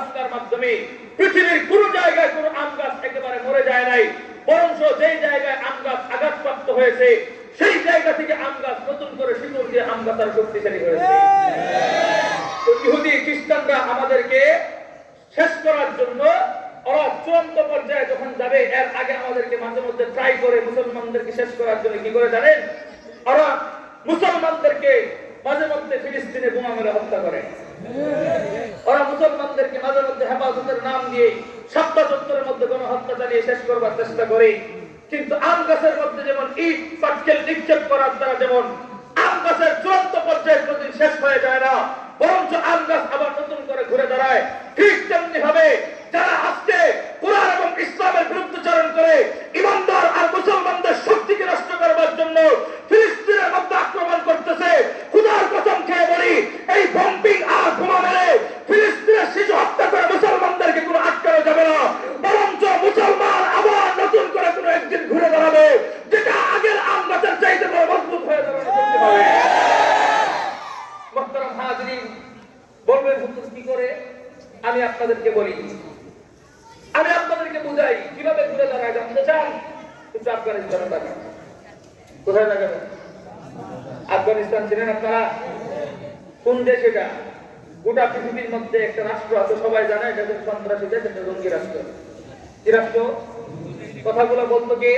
ভাঙার মাধ্যমে পৃথিবীর কোন জায়গায় কোন আম গাছ একেবারে মরে যায় নাই, বরঞ্চ যেই জায়গায় আম গাছ আঘাতপ্রাপ্ত হয়েছে সেই জায়গা থেকে আম গাছ নতুন করে শিকড় দিয়ে আম গাছ আরো শক্তিশালী হয়েছে। তো ইহুদি খ্রিস্টানরা আমাদেরকে শেষ করার জন্য ওরা চূড়ান্ত পর্যায়ে যখন যাবে, এর আগে আমাদেরকে মাঝে মধ্যে ট্রাই করে মুসলমানদেরকে শেষ করার জন্য কি করে জানেন? ওরা মুসলমানদেরকে মাঝে মধ্যে ফিলিস্তিনে বোমা মেরে হত্যা করে। ওরা মুসলমানদেরকে মাঝে মধ্যে হেফাজতের নাম দিয়ে সপ্তাহ চত্বরের মধ্যে গণহত্যা চালিয়ে শেষ করবার চেষ্টা করে। কিন্তু আম গাছের মধ্যে যেমন ইট পাটকেল নিক্ষেপ করার দ্বারা যেমন আম গাছের চূড়ান্ত পর্যায়ে কোনদিন শেষ হয়ে যায় না, বরঞ্চ আম গাছ আবার নতুন করে ঘুরে দাঁড়ায়, ঠিক তেমনি ভাবে যারা আজকে কুরআন এবং ইসলামের বিরুদ্ধাচরণ করে ইমানদার আর মুসলমানদের শক্তিকে নষ্ট করবার জন্য ফিলিস্তিনের মধ্যে আক্রমণ করতেছে, খোদার কসম খেয়ে বলি এই বম্বিং আর বোমা মেরে ফিলিস্তিনের শিশু হত্যা করে মুসলমানদেরকে কোনো আটকানো যাবে না, বরঞ্চ মুসলমান আবার নতুন করে কোনো একদিন ঘুরে দাঁড়াবে, যেটা আগের আম গাছের চাইতে বড় মজবুত হয়ে দাঁড়াবে। মুহতারাম হাজিরিন, বলবেন হুজুর কি করে? আমি আপনাদেরকে বলি, আমি আপনাদেরকে বুঝাই কিভাবে ঘুরে দাঁড়ায়। জানতে চান? কিন্তু আফগানিস্তানে তাকান। কোথায় তাকাবেন? আফগানিস্তান চিনেন আপনারা? কোন দেশ এটা? গোটা পৃথিবীর মধ্যে একটা রাষ্ট্র আছে, সবাই জানে এটা হচ্ছে সন্ত্রাসী দেশ, একটা জঙ্গি রাষ্ট্র। কি রাষ্ট্র? কথাগুলো বলতো কে?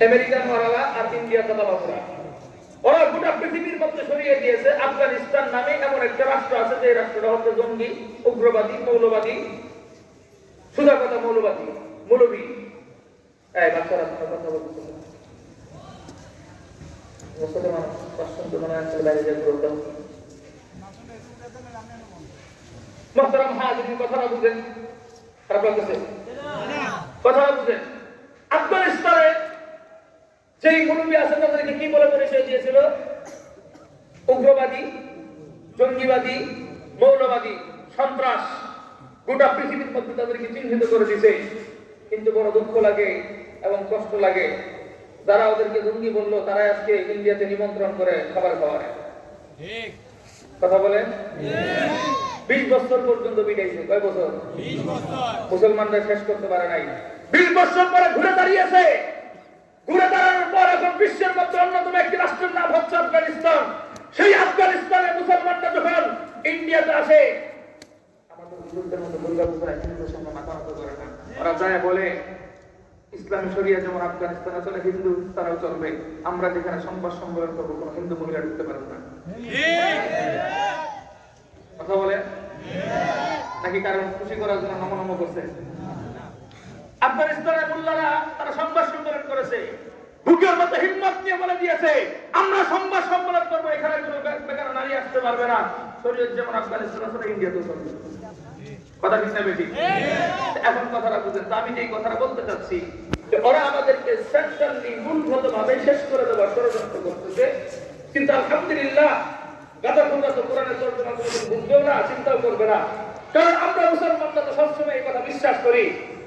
আমেরিকান ওয়ালা আর ইন্ডিয়া দালালরা। ওরা গোটা পৃথিবীর মধ্যে ছড়িয়ে দিয়েছে আফগানিস্তান নামে এমন একটা রাষ্ট্র আছে, যে রাষ্ট্রটা হচ্ছে জঙ্গি, উগ্রবাদী, মৌলবাদী, সুদা কথা মৌলবাদী, মৌলবী। এই বাচ্চারা কথা বলতেছে না, মুহতারাম হাজিরিন, কথাটা বুঝেন, খারাপ লাগতেছে? কথাটা বুঝেন। আফগানিস্তানে যেই মুরব্বী আছে তাদেরকে কি বলে পরিচয় দিয়েছিল? উগ্রবাদী, জঙ্গিবাদী, মৌলবাদী, সন্ত্রাস। গোটা পৃথিবীর মধ্যে তাদেরকে চিহ্নিত করে দিয়েছে। কিন্তু বড় দুঃখ লাগে এবং কষ্ট লাগে, যারা ওদেরকে জঙ্গি বললো তারাই আজকে ইন্ডিয়াতে নিমন্ত্রণ করে খাবার খাওয়ায়। কথা বলেন? 20 বছর পর্যন্ত বিটাইছে। কয় বছর? 20 বছর। মুসলমানরা শেষ করতে পারে নাই। 20 বছর পরে ঘুরে দাঁড়িয়েছে। ঘুরে দাঁড়ানোর পর এখন বিশ্বের মধ্যে অন্যতম একটি রাষ্ট্রের নাম হচ্ছে আফগানিস্তান। সেই আফগানিস্তানে মুসলমানরা যখন ইন্ডিয়াতে আসে, আমাদের যুদ্ধের মধ্যে দুর্গা পূজায় হিন্দুদের সঙ্গে মাথা নত করে না। ওরা যায় বলে ইসলামী শরিয়া যেমন আফগানিস্তানে চলে, হিন্দু তারাও চলবে। আমরা যেখানে সংবাদ সম্মেলন করবো কোনো হিন্দু মহিলা ঢুকতে পারবে না। কথা বলে নাকি কারণ খুশি করার জন্য নম নম করছে? আফগানিস্তানের মোল্লারা তারা সংবাদ সম্মেলন করেছে, বুকের মধ্যে হিম্মত নিয়ে বলে দিয়েছে আমরা সংবাদ সম্মেলন করবো, এখানে কোনো বেকার নারী আসতে পারবে না। শরীয়ত যেমন আফগানিস্তান আছে ইন্ডিয়াতেও চলবে। কথা ঠিক না বেঠিক? এখন কথাটা বুঝেন। তো আমি যে কথাটা বলতে চাচ্ছি, ওরা আমাদেরকে সেকশনলি মূলগতভাবে শেষ করে দেওয়ার ষড়যন্ত্র করতেছে। কিন্তু আলহামদুলিল্লাহ গাদাফুল্লাহ তো কোরআনের তর্জমা কোনোদিন বুঝবেও না, চিন্তাও করবে না। কারণ আমরা মুসলমানরা তো সবসময় এই কথা বিশ্বাস করি,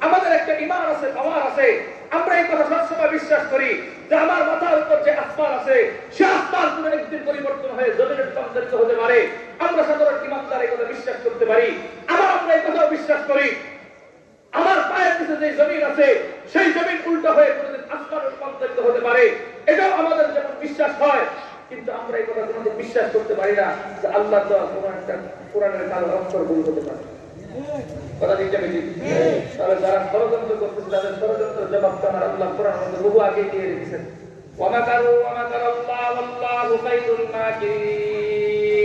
আমাদের একটা ঈমান আছে, পাওয়ার আছে। আমরা এই কথা সবসময় বিশ্বাস করি যে আমার মাথার উপর যে আসমান আছে, সে আসমান কোনো একদিন পরিবর্তন হয়ে জমিনে রূপান্তরিত হতে পারে। আমরা সাধারণ ঈমানদার এই কথা বিশ্বাস করতে পারি। আবার আমরা এই কথাও বিশ্বাস করি আমার পায়ের নিচে যে জমিন আছে, সেই জমিন উল্টো হয়ে কোনোদিন আসমানে রূপান্তরিত হতে পারে। এটাও আমাদের যেমন বিশ্বাস হয়। কিন্তু আমরা এই কথা কোনোদিন বিশ্বাস করতে পারি না যে আল্লাহ দেওয়া কোরআনের কালো অক্ষর ভুল হতে পারে। কথা ঠিক যাবে? তাহলে যারা ষড়যন্ত্র করতেছে তাদের ষড়যন্ত্রের জবাব তো আমার আল্লাহ কোরআন মধ্যে বহু আগে দিয়ে রেখেছেন। ওয়া মাকারু ওয়া মাকারাল্লাহু ওয়াল্লাহু খায়রুল মাকিরিন।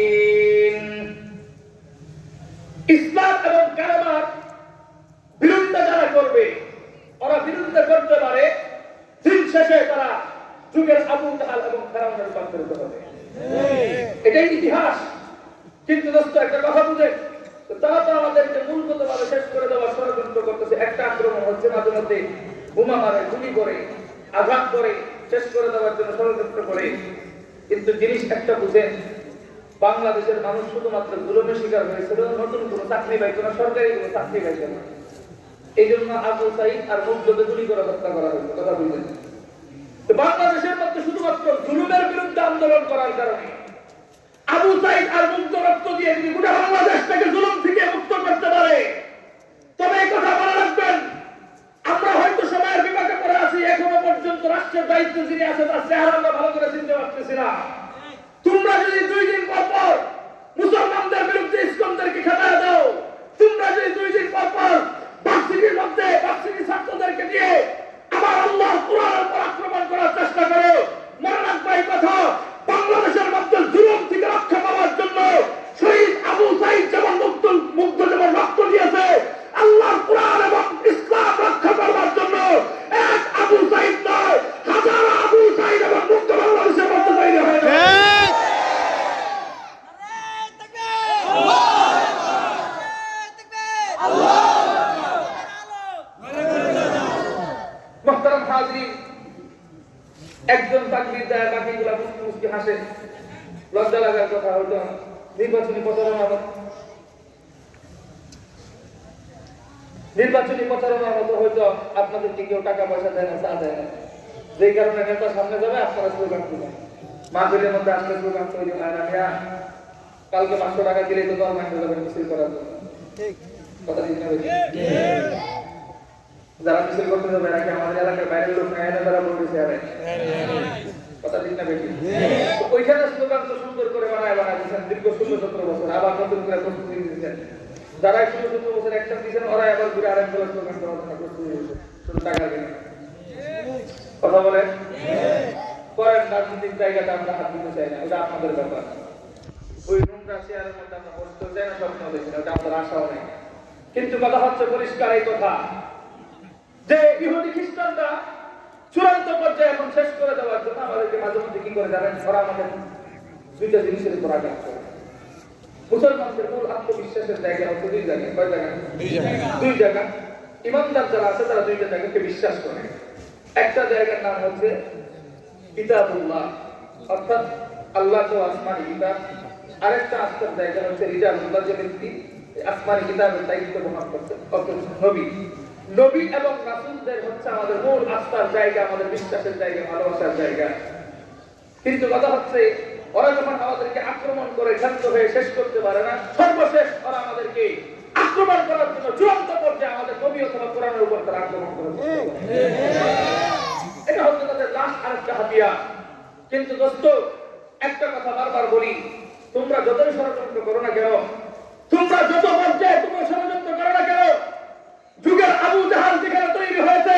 ইসলাম এবং কালেমার বিরোধিতা যারা করবে, ওরা বিরোধিতা করতে পারে, দিন শেষে তারা যুগের আবু জাহাল এবং ফেরাউনে রূপান্তরিত হবে। এটাই ইতিহাস। কিন্তু দোস্ত একটা কথা বুঝেন, তারা তো আমাদেরকে মূলগতভাবে শেষ করে দেওয়ার ষড়যন্ত্র করতেছে। একটা আক্রমণ হচ্ছে, মাঝে মধ্যে বোমা মারে, গুলি করে, আঘাত করে শেষ করে দেওয়ার জন্য ষড়যন্ত্র করে। কিন্তু জিনিস একটা বুঝেন, বাংলাদেশের মানুষ শুধুমাত্র জুলুমের শিকার হয়েছিল, নতুন কোনো চাকরি পাইতো না, সরকারি কোনো চাকরি পাইতো না। এই জন্য আবু সাঈদ আর মুগ্ধকে গুলি করে হত্যা করা হয়েছে। কথা বুঝলেন? তো বাংলাদেশের মধ্যে শুধুমাত্র জুলুমের বিরুদ্ধে আন্দোলন করার কারণে আবু সাঈদ আর মুগ্ধ রক্ত দিয়ে যদি গোটা বাংলাদেশটাকে জুলুম থেকে মুক্ত করতে একজন তাকবীর দেয়, বাকিগুলা মুস্কি মুস্কি হাসে। লজ্জা লাগার কথা হয়তো নির্বাচনী প্রচারণার মতো হয়তো আপনাদেরকে কেউ টাকা পয়সা দেয় না, চা দেয় না, যেই কারণে নেতা সামনে যাবে আপনারা স্লোগান দিবেন। মাহফিলের মধ্যে আসলে স্লোগান তৈরি হয় না, মিয়া কালকে 500 টাকা দিলেই তো 10 মাইন্ড যাবেন মিছিল করার জন্য। কথা ঠিক না? যারা মিছিল করতে যাবে নাকি আমাদের এলাকার বাইরের লোক না, এনে তারা বলতেছে আরে কথা ঠিক না বেশি। ওইখানে স্লোগান তো সুন্দর করে বানায় দিচ্ছেন দীর্ঘ 16-17 বছর, আবার নতুন করে প্রস্তুতি দিচ্ছেন। যারা 16-17 বছর একটা দিচ্ছেন, ওরা আবার ঘুরে আরেক দলের স্লোগান করার জন্য প্রস্তুতি দিচ্ছে শুধু টাকা কিনে। কথা বলে করেন, রাজনৈতিক জায়গাটা আমরা হাত দিতে চাই না, ওটা আপনাদের ব্যাপার। ওই নোংরা শেয়ারের মধ্যে আমরা বসতে চাই না, স্বপ্ন দেখি না, ওটা আমাদের আশাও নেই। কিন্তু কথা হচ্ছে পরিষ্কার এই কথা যে ইহুদি খ্রিস্টানরা চূড়ান্ত পর্যায়ে এখন শেষ করে দেওয়ার জন্য আমাদেরকে মাঝে মধ্যে কি করে যাবেন, ওরা আমাদের দুইটা জিনিসের উপর আঘাত করে। মুসলমানদের মূল আত্মবিশ্বাসের জায়গা হচ্ছে দুই জায়গা। কয় জায়গা? দুই জায়গা। ইমানদার যারা আছে তারা দুইটা জায়গাকে বিশ্বাস করে। একটা জায়গার নাম হচ্ছে কিতাবুল্লাহ, অর্থাৎ আল্লাহ তো আসমানি কিতাব। আরেকটা আস্থার জায়গা হচ্ছে রিজালুল্লাহ, যে ব্যক্তি আসমানি কিতাবের দায়িত্ব বহন করছেন, অর্থাৎ নবী। নবী এবং রাসূলদের হচ্ছে আমাদের মূল আস্থার জায়গা, আমাদের বিশ্বাসের জায়গা, ভালোবাসার জায়গা। কিন্তু কথা হচ্ছে ওরা যখন আমাদেরকে আক্রমণ করে শান্ত হয়ে শেষ করতে পারে না, সর্বশেষ ওরা আমাদেরকে আক্রমণ করার জন্য চূড়ান্ত পর্যায়ে আমাদের নবী অথবা কোরআনের উপর তারা আক্রমণ করে। এটা হচ্ছে তাদের লাশ আরেকটা হাতিয়ার। কিন্তু দোস্ত, একটা কথা বারবার বলি, তোমরা যতই ষড়যন্ত্র করো না কেন, তোমরা যত পর্যায়ে তোমরা ষড়যন্ত্র করো না কেন, যুগের আবু জাহাল যেখানে তৈরি হয়েছে,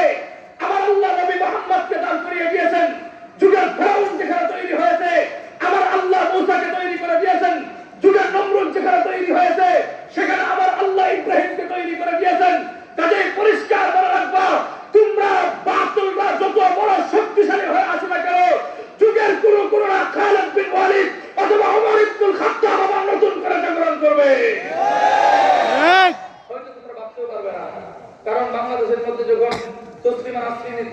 আমার আল্লাহ নবী মুহাম্মদকে দাঁড় করিয়ে দিয়েছেন। যুগের ফিরআউন যেখানে তৈরি হয়েছে, আমার আল্লাহ মূসাকে তৈরি করে দিয়েছেন। যুগের নমরুদ যেখানে তৈরি হয়েছে, সেখানে আমার আল্লাহ ইব্রাহিমকে তৈরি করে দিয়েছেন। কাজেই পরিষ্কার বলে রাখবা, তোমরা বাতিলরা যত বড় শক্তিশালী হয়ে আসে না কেন, যুগের কুরুকুররা খালিদ বিন ওয়ালিদ অথবা ওমর ইবনুল খাত্তাব আবার নতুন করে জাগরণ করবে। হয়তো তোমরা ভাবতেও পারবে না, কারণ বাংলাদেশের মধ্যে যখন তসলিমা নাসরিন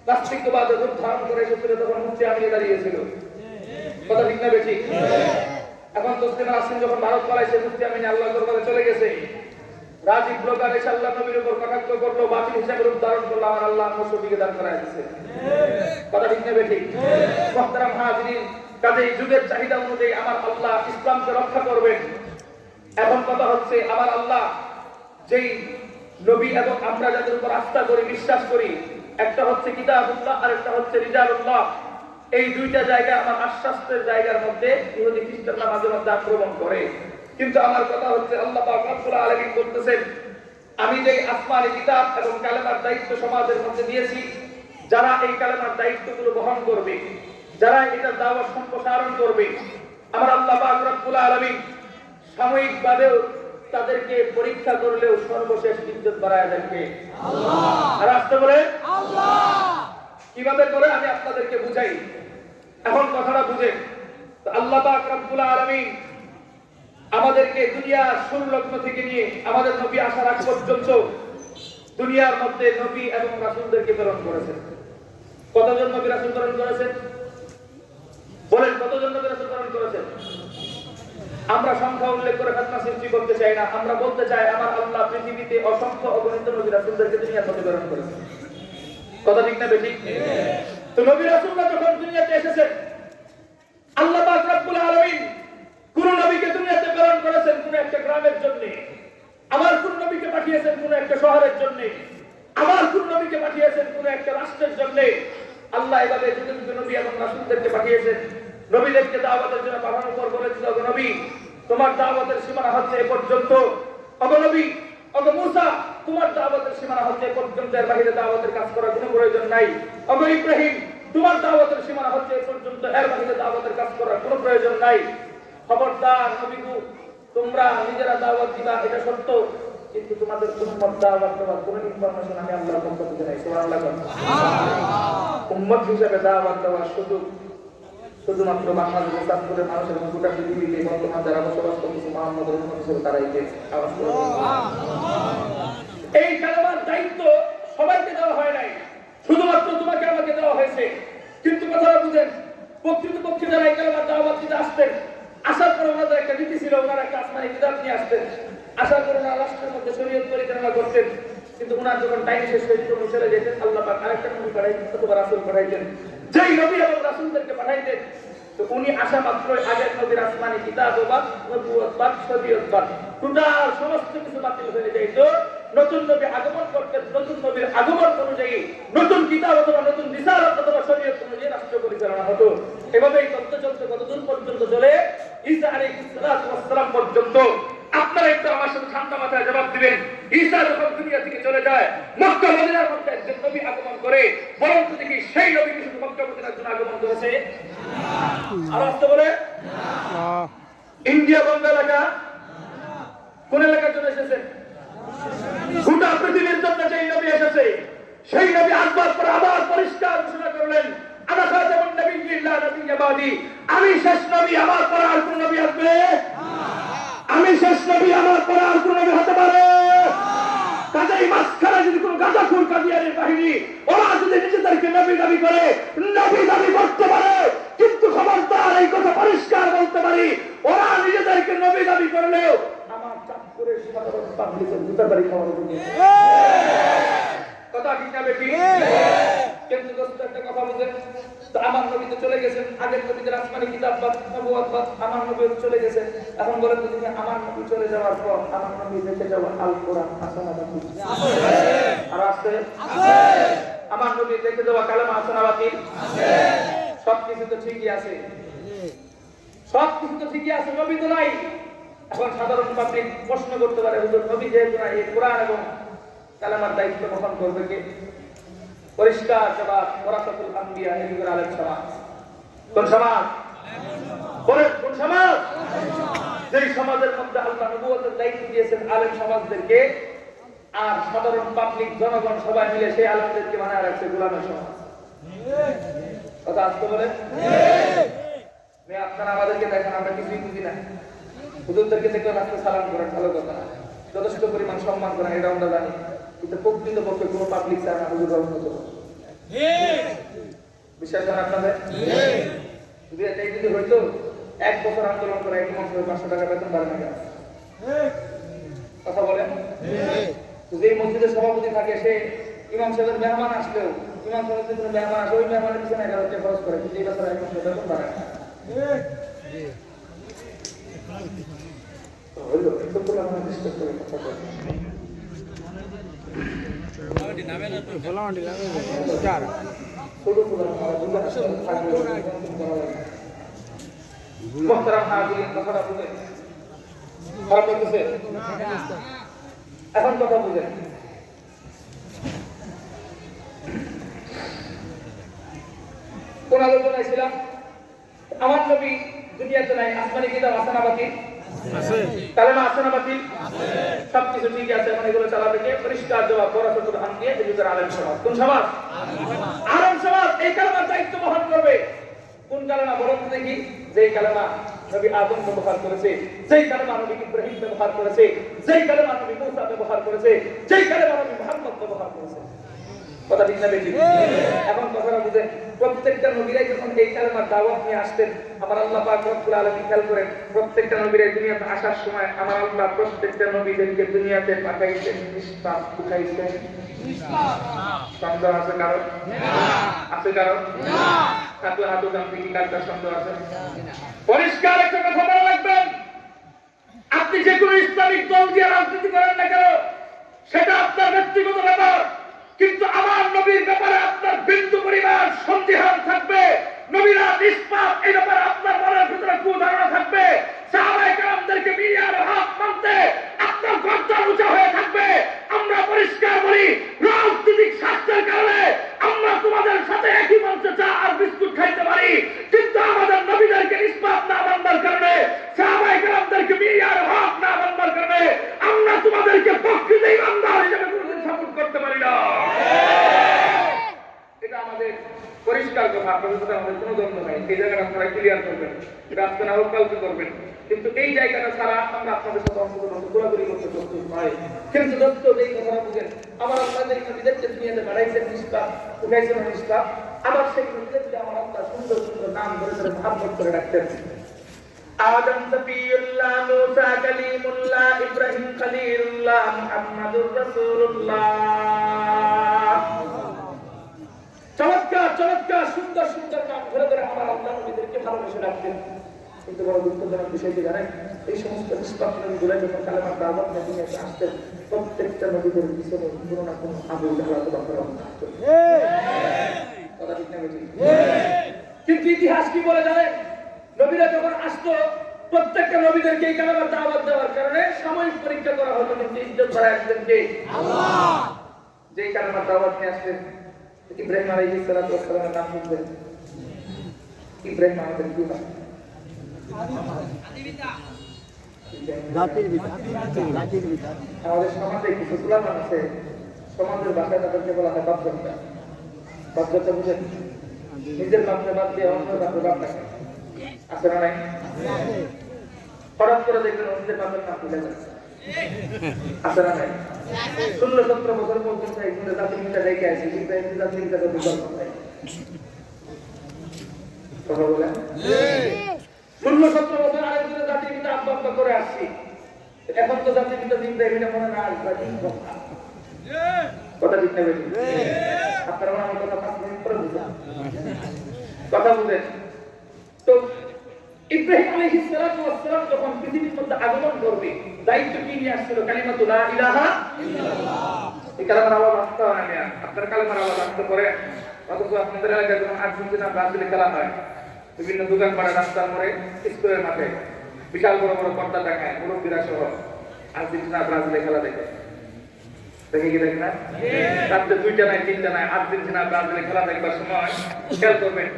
নাস্তিকবাদের রূপ ধারণ করে এসেছিল, তখন মুফতি আমিরে দাঁড়িয়েছিল। কথা ঠিক না বেশি? এখন তসলিমা নাসরিন যখন ভারত পালাইছে, মুফতি আমিন আল্লাহর দরবারে চলে গেছে। রাজীব ব্লগার এসে আল্লাহ নবীর উপর কটাক্ষ করলো, বাতিল হিসাবে রূপ ধারণ করলো, আমার আল্লাহ মুশরিককে দাঁড় করায় দিয়েছে। কথা ঠিক না বেশি? মুহতারাম হাজিরিন, কাজেই যুগের চাহিদা অনুযায়ী আমার আল্লাহ ইসলামকে রক্ষা করবেন। এখন কথা হচ্ছে আমার আল্লাহ যেই নবী এবং আমরা যাদের উপর আস্থা করি, বিশ্বাস করি, একটা হচ্ছে কিতাবুল্লাহ আর একটা হচ্ছে রিজালুল্লাহ। এই দুইটা জায়গা আমার আশ্বাসের জায়গার মধ্যে ইহুদি খ্রিস্টানরা মাঝে মধ্যে আক্রমণ করে। কিন্তু আমার কথা হচ্ছে আল্লাহ পাক রব্বুল আলামিন বলতেছেন, আমি যে আসমানি কিতাব এবং কালেমার দায়িত্ব সমাজের মধ্যে দিয়েছি, যারা এই কালেমার দায়িত্বগুলো বহন করবে, যারা এটার দাওয়াত সম্প্রসারণ করবে, আমার আল্লাহ পাক রব্বুল আলামিন সাময়িকভাবেও তাদেরকে পরীক্ষা করলেও সর্বশেষ ইজ্জত বাড়ায় দেবে আল্লাহ। আর আসতে বলে আল্লাহ কিভাবে করে আমি আপনাদেরকে বুঝাই। এখন কথাটা বুঝেন, আল্লাহ পাক রব্বুল আলামিন আমাদেরকে দুনিয়ার শুরুলগ্ন থেকে নিয়ে আমাদের নবী আসার আগ পর্যন্ত দুনিয়ার মধ্যে নবী এবং রাসূলদেরকে প্রেরণ করেছেন। কতজন নবী রাসূল প্রেরণ করেছেন? বলেন, কতজন নবী রাসূল প্রেরণ করেছেন? আমরা সংখ্যা উল্লেখ করে ফিতনা সৃষ্টি করতে চাই না, আমরা বলতে চাই আমার আল্লাহ পৃথিবীতে অসংখ্য অগণিত নবী রাসূলদেরকে দুনিয়ার মধ্যে প্রেরণ করেছেন। কথা ঠিক না বেশি? তো নবী রাসূলরা যখন দুনিয়াতে এসেছেন, আল্লাহ পাক রব্বুল আলামিন কোন নবীকে দুনিয়াতে প্রেরণ করেছেন কোন একটা গ্রামের জন্য, আবার কোন নবীকে পাঠিয়েছেন কোন একটা শহরের জন্য, আবার কোন নবীকে পাঠিয়েছেন কোন একটা রাষ্ট্রের জন্য। আল্লাহ এভাবে যুগে যুগে নবী এবং রাসূলদেরকে পাঠিয়েছেন। নবীদেরকে দাওয়াতের জন্য পাঠানোর পর বলেছিল, ওগো নবী, তোমার দাওয়াতের সীমানা হচ্ছে এ পর্যন্ত। ওগো নবী, ওগো মূসা, তোমার দাওয়াতের সীমানা হচ্ছে এ পর্যন্ত, এর বাইরে দাওয়াতের কাজ করার কোনো প্রয়োজন নাই। ওগো ইব্রাহিম, তোমার দাওয়াতের সীমানা হচ্ছে এ পর্যন্ত, এর বাইরে দাওয়াতের কাজ করার কোনো প্রয়োজন নাই। খবরদার নবীগো, তোমরা নিজেরা দাওয়াত দিবা, এটা সত্য, কিন্তু তোমাদের উম্মত দাওয়াত দেওয়ার কোনো ইনফরমেশন আমি আল্লাহর পক্ষ থেকে নাই। সুবহানাল্লাহ। উম্মত হিসেবে দাওয়াত দেওয়ার শুধুমাত্র বাংলাদেশের চাঁদপুরের মানুষের এবং গোটা পৃথিবীতে বর্তমান যারা বসবাস করতেছে মুহাম্মদের উম্মত হিসেবে তারাই আওয়াজ করে। এই কালেমার দায়িত্ব সবাইকে দেওয়া হয় নাই, শুধুমাত্র তোমাকে আমাকে দেওয়া হয়েছে। কিন্তু কথাটা বুঝেন, প্রকৃতপক্ষে যারা এই কালেমার দাওয়াত দিতে আসতেন, আসার পরে ওনাদের একটা নীতি ছিল, ওনারা একটা আসমানি কিতাব নিয়ে আসতেন, আসার পরে ওনারা রাষ্ট্রের মধ্যে শরীয়ত পরিচালনা করতেন। কিন্তু ওনার যখন টাইম শেষ হয়ে যেত, চলে যেতেন, আল্লাহ পাক আরেকটা নবী পাঠাইতেন অথবা রাসূল পাঠাইতেন। যেই নবী এবং রাসূলদেরকে পাঠাইতেন, তো উনি আসা মাত্রই আগের নবীর আসমানি কিতাব বা নবুয়ত বা শরীয়ত বা টোটাল সমস্ত কিছু বাতিল হয়ে যেত। নতুন নবী আগমন করতেন, নতুন নবীর আগমন অনুযায়ী নতুন কিতাব অথবা নতুন রিসালাত অথবা শরীয়ত অনুযায়ী রাষ্ট্র পরিচালনা হতো। এভাবেই চলতে চলতে কতদূর পর্যন্ত চলে? ঈসা আলাইহিস সালাতু ওয়াস সালাম পর্যন্ত। আপনারা একটু আমার সাথে ঠান্ডা মাথায় জবাব দিবেন, ঈসা যখন দুনিয়া থেকে চলে যায়, মক্কা মদিনার মধ্যে একজন নবী আগমন করে, বরং তো দেখি সেই নবী কি শুধু মক্কা মদিনার জন্য আগমন করেছে? আর আসতে বলে ইন্ডিয়া বঙ্গ এলাকা কোন এলাকার জন্য এসেছে? গোটা পৃথিবীর জন্য যেই নবী এসেছে, সেই নবী আসবার পর আবার পরিষ্কার ঘোষণা করলেন, আনা খাতামুন নাবিয়্যিন লা নাবিয়্যা বাদি, আমি শেষ নবী, আমার পর আর কোন নবী আসবে? আমি শেষ নবী, আমার পর আর কোন নবী হতে পারে? কাজেই মাঝখানে যদি কোন গাঁজাখোর কাদিয়ানের বাহিনী ওরা যদি নিজেদেরকে নবী দাবি করে, নবী দাবি করতে পারে, কিন্তু খবরদার এই কথা পরিষ্কার বলতে পারি, ওরা নিজেদেরকে নবী দাবি করলেও আমার চাঁদপুরের সাধারণ পাবলিকের জুতাবাড়ি খাওয়ার জন্য। কথা ঠিক না বেশি? কিন্তু দোস্ত একটা কথা বুঝেন, তো আমার নবী তো চলে গেছেন, আগের নবীদের আসমানি কিতাব বা নবুয়ত বা আমার নবী চলে গেছে। এখন বলেন তো দেখি, আমার নবী চলে যাওয়ার পর আমার নবী রেখে যাওয়া আল কোরআন হাসানাবাতি আর আছে? আমার নবী রেখে যাওয়া কালেমা হাসানাবাতি সবকিছু তো ঠিকই আছে, সবকিছু তো ঠিকই আছে, নবী তো নাই। এখন সাধারণ পাবলিক প্রশ্ন করতে পারে, হুজুর নবী যেহেতু নাই, এই কোরআন এবং কালেমার দায়িত্ব বহন করবে কে? পরিষ্কার জবাব, ওয়ারাসাতুল আম্বিয়া, নবীর আলেম সমাজ। কোন সমাজ? বলেন কোন সমাজ? যেই সমাজের মধ্যে আল্লাহ নবুয়তের দায়িত্ব দিয়েছেন আলেম সমাজদেরকে, আর সাধারণ পাবলিক জনগণ সবাই মিলে সেই আলেমদেরকে বানায় রাখছে গোলামের সমাজ। কথা আসতে বলে আপনারা আমাদেরকে দেখেন, আমরা কিছুই বুঝি না। হুজুরদেরকে দেখলে রাস্তা সালাম করেন, ভালো কথা, যথেষ্ট পরিমাণ সম্মান করেন, এটা আমরা জানি। কিন্তু প্রকৃত পক্ষে কোনো পাবলিক চায় না হুজুর উন্নত। বিশ্বাস করেন আপনাদের? যদি এটাই যদি হইতো, 1 বছর আন্দোলন করে 1 মাস 500 টাকা বেতন বাড়ানো যায়। কথা বলেন? যদি এই মসজিদের সভাপতি থাকে, সে ইমাম সাহেবের মেহমান আসলেও, ইমাম সাহেবের যদি কোনো মেহমান আসে, ওই মেহমানের পিছনে 1000 টাকা খরচ করে, কিন্তু এই বছর 1 মাস বেতন বাড়ায় না। হইলো একটু করে আমরা ডিসকাস করে কথা বলি। এখন কথা বুঝেন, কোন আলোচনায় ছিলাম? আমার নবী দুনিয়াতে নাই, আসমানি কিতাব হাসানাবাতি আছে, কালেমা হাসানাবাতি আছে, সবকিছু ঠিক আছে। এখন এগুলো চালাবে কে? পরিষ্কার জবাব, ওয়ারাসাতুল আম্বিয়া, নবীর আলেম সমাজ। কোন সমাজ? আলেম সমাজ। এই কালেমার দায়িত্ব বহন করবে। কোন কালেমা বলুন দেখি? যেই কালেমা নবী আদম ব্যবহার করেছে, যেই কালেমা নবী ইব্রাহিম ব্যবহার করেছে, যেই কালেমা নবী মূসা ব্যবহার করেছে, যেই কালেমা নবী মুহাম্মদ ব্যবহার করেছে। কথা ঠিক না বেশি? এখন কথাটা বুঝেন, প্রত্যেকটা নবীরাই যখন এই কালেমার দাওয়াত নিয়ে আসতেন, আমার আল্লাহ পাক রব্বুল আলামিন খেয়াল করেন, প্রত্যেকটা নবীরাই দুনিয়াতে আসার সময় আমার আল্লাহ প্রত্যেকটা নবীদেরকে দুনিয়াতে পাঠাইছেন নিষ্পাপ, উঠাইছেন নিষ্পাপ। সন্দেহ আছে কারো? আছে কারো? থাকলে হাত উঠান দেখি, কার কার সন্দেহ আছে? পরিষ্কার একটা কথা মনে রাখবেন, আপনি যে কোনো ইসলামিক দল দিয়ে রাজনীতি করেন না কেন, সেটা আপনার ব্যক্তিগত ব্যাপার, কিন্তু আমার নবীর ব্যাপারে আপনার বিন্দু পরিমাণ সন্দেহান থাকবে, নবীরা নিষ্পাপ, এই ব্যাপারে আপনার মনের ভিতরে কুধারণা থাকবে, সাহাবায়ে কেরামদেরকে মিলিয়ার হক মানতে আপনার গর্দান উঁচা হয়ে থাকবে। আমরা পরিষ্কার বলি, রাজনৈতিক স্বার্থের কারণে আমরা তোমাদের সাথে একই মঞ্চে চা আর বিস্কুট খাইতে পারি, কিন্তু আমাদের নবীদেরকে নিষ্পাপ না মানবার কারণে, সাহাবায়ে কেরামদেরকে মিলিয়ার হক না মানবার কারণে আমরা তোমাদেরকে প্রকৃত ইমানদার হিসেবে কোনোদিন সাপোর্ট করতে পারি না। এটা আমাদের পরিষ্কার কথা, আপনাদের সাথে আমাদের কোনো দ্বন্দ্ব নাই। এই জায়গাটা আপনারা ক্লিয়ার করবেন, এটা আজকে না হোক কালকে করবেন, কিন্তু এই জায়গাটা ছাড়া আমরা আপনাদের সাথে অংশগ্রহণ ঘোরাঘুরি করতে প্রস্তুত নয়। কিন্তু দোস্ত এই কথাটা বুঝেন, আমার আপনাদের নবীদেরকে দুনিয়াতে বাড়াইছেন নিষ্পাপ, উঠাইছেন নিষ্পাপ, আবার সেই নবীকে যদি আমার আল্লাহ সুন্দর সুন্দর নাম ধরে ধরে মহব্বত করে রাখতেন। আদম সফিউল্লাহ, মুসা কালিমুল্লাহ, ইব্রাহিম খলিলুল্লাহ, মুহাম্মাদুর রাসূলুল্লাহ। চমৎকার চমৎকার সুন্দর সুন্দর নাম ধরে ধরে আমার আল্লাহ নবীদেরকে ভালোবেসে রাখতেন। কিন্তু বড় দুঃখজনক বিষয় কি জানেন, এই সমস্ত নিষ্পাপ নবীগুলো যখন কালেমার দাওয়াত নিয়ে দুনিয়াতে আসতেন, প্রত্যেকটা নবীদের পিছনে কোনো না কোনো আবু জাহল অথবা ফিরআউন আসতো। কথা ঠিক না বেঠিক? কিন্তু ইতিহাস কি বলে জানেন, নবীরা যখন আসতো প্রত্যেকটা নবীদেরকে এই কালেমার দাওয়াত দেওয়ার কারণে সাময়িক পরীক্ষা করা হতো, কিন্তু ইজ্জত করা একজন কে? আল্লাহ। যে কালেমার দাওয়াত নিয়ে আসলেন ইব্রাহিম আলাইহিস সালাতু ওয়াস সালামের নাম শুনবেন। ইব্রাহিম আমাদের কি হয়? জাতির পিতা। আমাদের সমাজে কিছু স্লোগান আছে, সমাজের ভাষায় তাদেরকে বলা হয় বাপজাতা। বাপজাতা বুঝেন? নিজের বাপকে বাদ দিয়ে অন্য বাপকে বাপ ডাকে, আছে না নাই? হঠাৎ করে দেখবেন অন্যের বাপের নাম ভুলে যাচ্ছে, আছে না নাই? 16-17 বছর পর্যন্ত একজনের জাতির পিতা ডেকে আছে, কিন্তু একজন জাতির পিতা যদি জন্ম নেয়, কথা বলেন? 16-17 বছর আরেকজনের জাতির পিতা আব্বা আব্বা করে আসছি, এখন তো জাতির পিতা ইব্রাহিম মনে না আসবে। কথা ঠিক না বেশি? আপনারা আমার কথা 5 মিনিট পরে বুঝেন, কথা বুঝেন তো। ইব্রাহিম আলাইহিস সালাতু ওয়াস সালাম যখন পৃথিবীর মধ্যে আগমন করবে, দায়িত্ব কি নিয়ে আসছিল? কালিমাতু লা ইলাহা ইল্লাল্লাহ। এই কালেমার আওয়াজ আসতে হয় না, আপনার কালেমার আওয়াজ আসতে পারে। অথচ আপনাদের এলাকায় যখন আর্জেন্টিনা ব্রাজিলে খেলা হয়, বিভিন্ন দোকান পাড়া, রাস্তার মোড়ে, স্কুলের মাঠে বিশাল বড় বড় পর্দা টাঙায় মুরব্বীরা সহ আর্জেন্টিনা ব্রাজিলে খেলা দেখে, দেখে কি দেখে না? রাত্রে 2টা নাই 3টা নাই আর্জেন্টিনা ব্রাজিলে খেলা দেখবার সময় খেয়াল করবেন,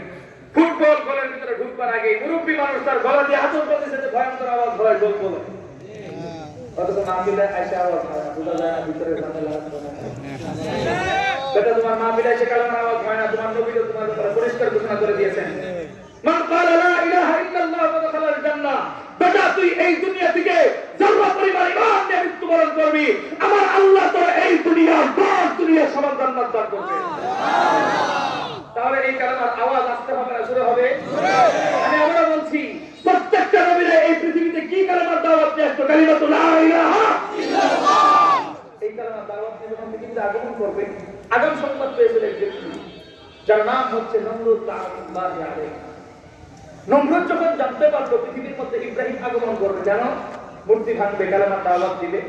ফুটবল গোলের ভিতরে ঢুকবার আগে মুরব্বী মানুষ তার গলা দিয়ে আতঙ্ক দিচ্ছে, ভয়ঙ্কর আওয়াজ হয় গোল বলে। অথচ মাহফিলে আইসা আওয়াজ হয় না, বোঝা যায় না ভিতরে ঝামেলা আছে না। বেটা তোমার মাহফিলে এসে কালেমার আওয়াজ হয় না, তোমার নবী তো তোমার ব্যাপারে পরিষ্কার ঘোষণা করে দিয়েছেন, মান ক্বালা লা ইলাহা ইল্লাল্লাহ ওয়া দাখালাল জান্নাহ। বেটা তুই এই দুনিয়া থেকে যতটা পরিমাণ ঈমান নিয়ে মৃত্যুবরণ করবি, আমার আল্লাহ তোর এই দুনিয়ার বড় দুনিয়ার সমান জান্নাত দান করবে। তাহলে এই কালেমার আওয়াজ আসতে হবে না জোরে হবে? আমি আবারও বলছি, প্রত্যেকটা নবীরা এই পৃথিবীতে কি কালেমার দাওয়াত নিয়ে আসতো? কালিমাতু লা ইলাহা ইল্লাল্লাহ। এই কালেমার দাওয়াত নিয়ে যখন পৃথিবীতে আগমন করবে, আগম সংবাদ পেয়েছিল এক ব্যক্তি, যার নাম হচ্ছে নমরুদ লাআনাতুল্লাহি আলাইহি। নমরুদ যখন জানতে পারলো পৃথিবীর মধ্যে ইব্রাহিম আগমন করবে, জানো মূর্তি ভাঙবে, কালেমার দাওয়াত দিবে,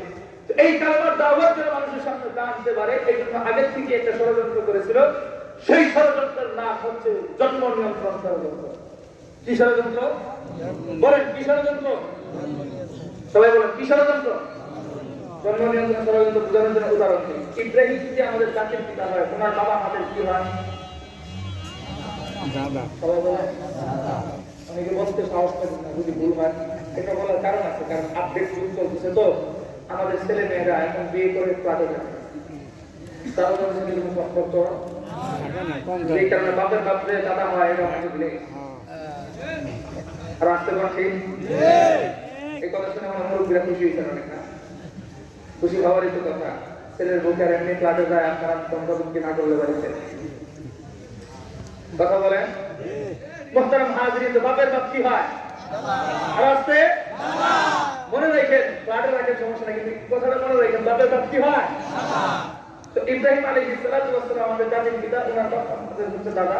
তো এই কালেমার দাওয়াত যেন মানুষের সামনে জানতে পারে, এই জন্য আগের থেকে একটা ষড়যন্ত্র করেছিল। সেই ষড়যন্ত্রের নাম হচ্ছে জন্ম নিয়ন্ত্রণ ষড়যন্ত্র। কি ষড়যন্ত্র? বলেন কি ষড়যন্ত্র? সবাই বলেন কি ষড়যন্ত্র? জন্ম নিয়ন্ত্রণ ষড়যন্ত্র বোঝানোর জন্য উদাহরণ দিই। ইব্রাহিম যদি আমাদের জাতির পিতা হয়, ওনার বাবা আমাদের কি হয়? সবাই বলেন। অনেকে বলতে সাহস পাবেন না যদি ভুল হয়। এটা বলার কারণ আছে, কারণ আপডেট যুগ চলতেছে, তো আমাদের ছেলে মেয়েরা এখন বিয়ে করে ক্লাবে যায়, তারা সম্পর্ক এই কারণে বাপের বাপরে দাদা হয়, এটা আমাকে দিলে আর আসতে পারছি। এই কথা শুনে আমার মুরব্বীরা খুশি হয়েছেন অনেক, না খুশি হওয়ারই তো কথা। ছেলের বুকে আর এমনি ক্লাবে যায়, আপনারা বন্ধুকে না করলে বাড়িতে কথা বলেন। মোহতারাম হাজিরিন, তো বাপের বাপ কি হয়? আর আসতে মনে রাখেন, ক্লাবে রাখেন সমস্যা নাই, কিন্তু কথাটা মনে রাখেন, বাপের বাপ কি হয়? তো ইব্রাহিম আলাইহিস সালাতু ওয়াস সালাম আমাদের জাতির পিতা, ওনার বাপ আমাদের হচ্ছে দাদা।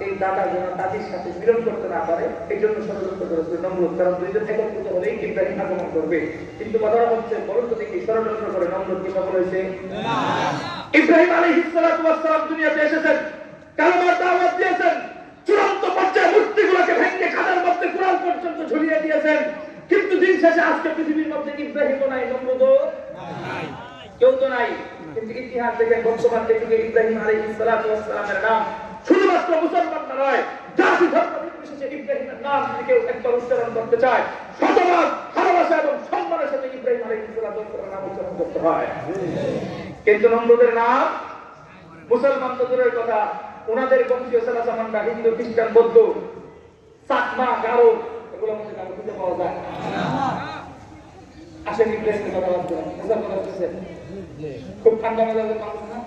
এই দাদা যেন দাদির সাথে মিলন করতে না পারে, এই জন্য ষড়যন্ত্র করেছিল নমরুদ, কারণ দুইজন একত্রিত হলেই ইব্রাহিম আগমন করবে। কিন্তু কথাটা হচ্ছে, বলুন তো দেখি, ষড়যন্ত্র করে নমরুদ কি সফল হয়েছে? ইব্রাহিম আলাইহিস সালাতু ওয়াস সালাম দুনিয়াতে এসেছেন, কালেমার দাওয়াত দিয়েছেন, চূড়ান্ত পর্যায়ে মূর্তিগুলোকে ভেঙে খাদের মধ্যে কুরআন পর্যন্ত ঝুলিয়ে দিয়েছেন। কিন্তু দিন শেষে আজকে পৃথিবীর মধ্যে ইব্রাহিমও নাই, নমরুদও নাই, কেউ তো নাই। কিন্তু ইতিহাস দেখেন, বর্তমান যুগে ইব্রাহিম আলাইহিস সালাতু ওয়াস সালামের নাম শুধুমাত্র মুসলমান নয়, জাতি ধর্ম নির্বিশেষে ইব্রাহিমের নাম যদি কেউ একবার উচ্চারণ করতে চায়, শতবার ভালোবাসা এবং সম্মানের সাথে ইব্রাহিম আলাইহিস সালাতু ওয়াস সালামের নাম উচ্চারণ করতে হয়। কিন্তু নমরুদের নাম মুসলমান তো দূরের কথা, ওনাদের বংশীয় সালাসামানরা হিন্দু, খ্রিস্টান, বৌদ্ধ, চাকমা, গারো, এগুলোর মধ্যে কারো খুঁজে পাওয়া যায়। আসেন ইব্রাহিমের কথা বাদ দিলাম, বুঝার কথা বলছেন, খুব ঠান্ডা মেজাজের মানুষ না?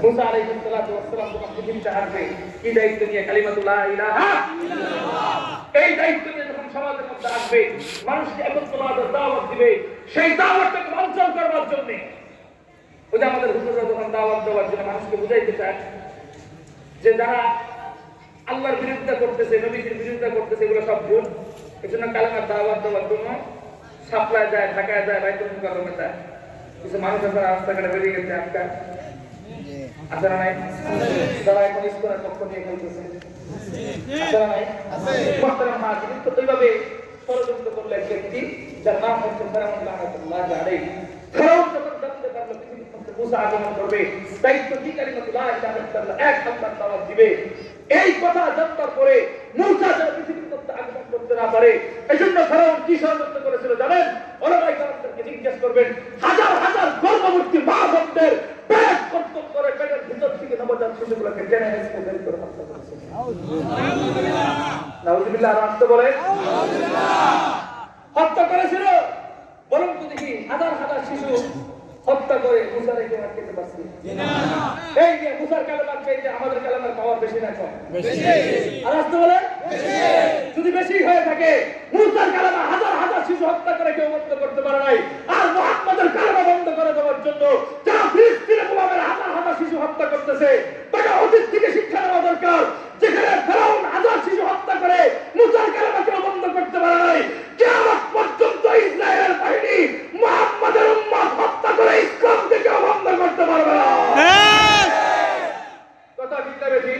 মুসা আলাইহিস সালাতু ওয়াস সালাম যখন পৃথিবীতে আসবে কি দায়িত্ব নিয়ে কালিমাতু লা ইলাহা ইল্লাল্লাহ এই দায়িত্ব নিয়ে যখন সমাজের মধ্যে আসবে মানুষকে একত্রবাদের দাওয়াত দিবে সেই দাওয়াতটাকে বাঞ্ছাল করবার জন্য ওই যে আমাদের হুজুররা যখন দাওয়াত দেওয়ার জন্য মানুষকে বুঝাইতে চায় যে যারা আল্লাহর বিরোধিতা করতেছে নবীর বিরোধিতা করতেছে এগুলো সব ভুল এজন্য কালেমার দাওয়াত দেওয়ার জন্য সাপ্লাই যায় ঢাকায় যায় বাইতুল মুকাররমে যায় কিছু মানুষ আছে রাস্তাঘাটে বেরিয়ে গেছে আজকাল আছে না নাই যারা এখন ইসলামের পক্ষ নিয়ে খেলতেছে আছে না নাই মুহতারাম হাজিরিন তো এইভাবে ষড়যন্ত্র করলে এক ব্যক্তি যার নাম হচ্ছে ফেরাউন লানাতুল্লাহ আলাইহি ফেরাউন যখন জানতে পারলো পৃথিবীর মধ্যে মুসা আগমন করবে দায়িত্ব কি কালিমাতু লা ইলাহা ইল্লাল্লাহ এক আল্লাহর দাওয়াত দিবে এই কথা জানবার পরে মুসা যেন পৃথিবীর মধ্যে আগমন করতে না পারে এজন্য ফেরাউন কি ষড়যন্ত্র করেছিল জানেন ওলামায়ে কেরামদেরকে জিজ্ঞেস করবেন হাজার হাজার গর্ভবতী মা বোনদের পেট কর্তন করে পেটের ভিতর থেকে নবজাত শিশুগুলোকে টেনে হেঁচড়ে বের করে হত্যা করেছে নাউযুবিল্লাহ আর আসতে বলে হত্যা করেছিল বরং তো দেখি হাজার হাজার শিশু হত্যা করে মুসা রেখে রাখতে পারছি এই যে মুসার কালেমার চাইতে আমাদের কালেমার পাওয়ার বেশি না কম বেশি আর আসতে বলে যদি বেশি হয়ে থাকে মুসার কালেমা হাজার হাজার শিশু হত্যা করে কেউ বন্ধ করতে পারে নাই আর মুহাম্মাদের কালেমা বন্ধ করে দেওয়ার জন্য যারা ফিলিস্তিনে গোলামের হাজার হাজার শিশু হত্যা করতেছে তাকে অতীত থেকে শিক্ষা নেওয়া দরকার যেখানে ফেরাউন হাজার শিশু হত্যা করে মুসার কালেমা কেউ বন্ধ করতে পারে নাই কিয়ামত পর্যন্ত ইসরায়েলের বাহিনী মুহাম্মাদের উম্মত হত্যা করে ইসলামকে কেউ বন্ধ করতে পারবে না কথা ঠিক না বেশি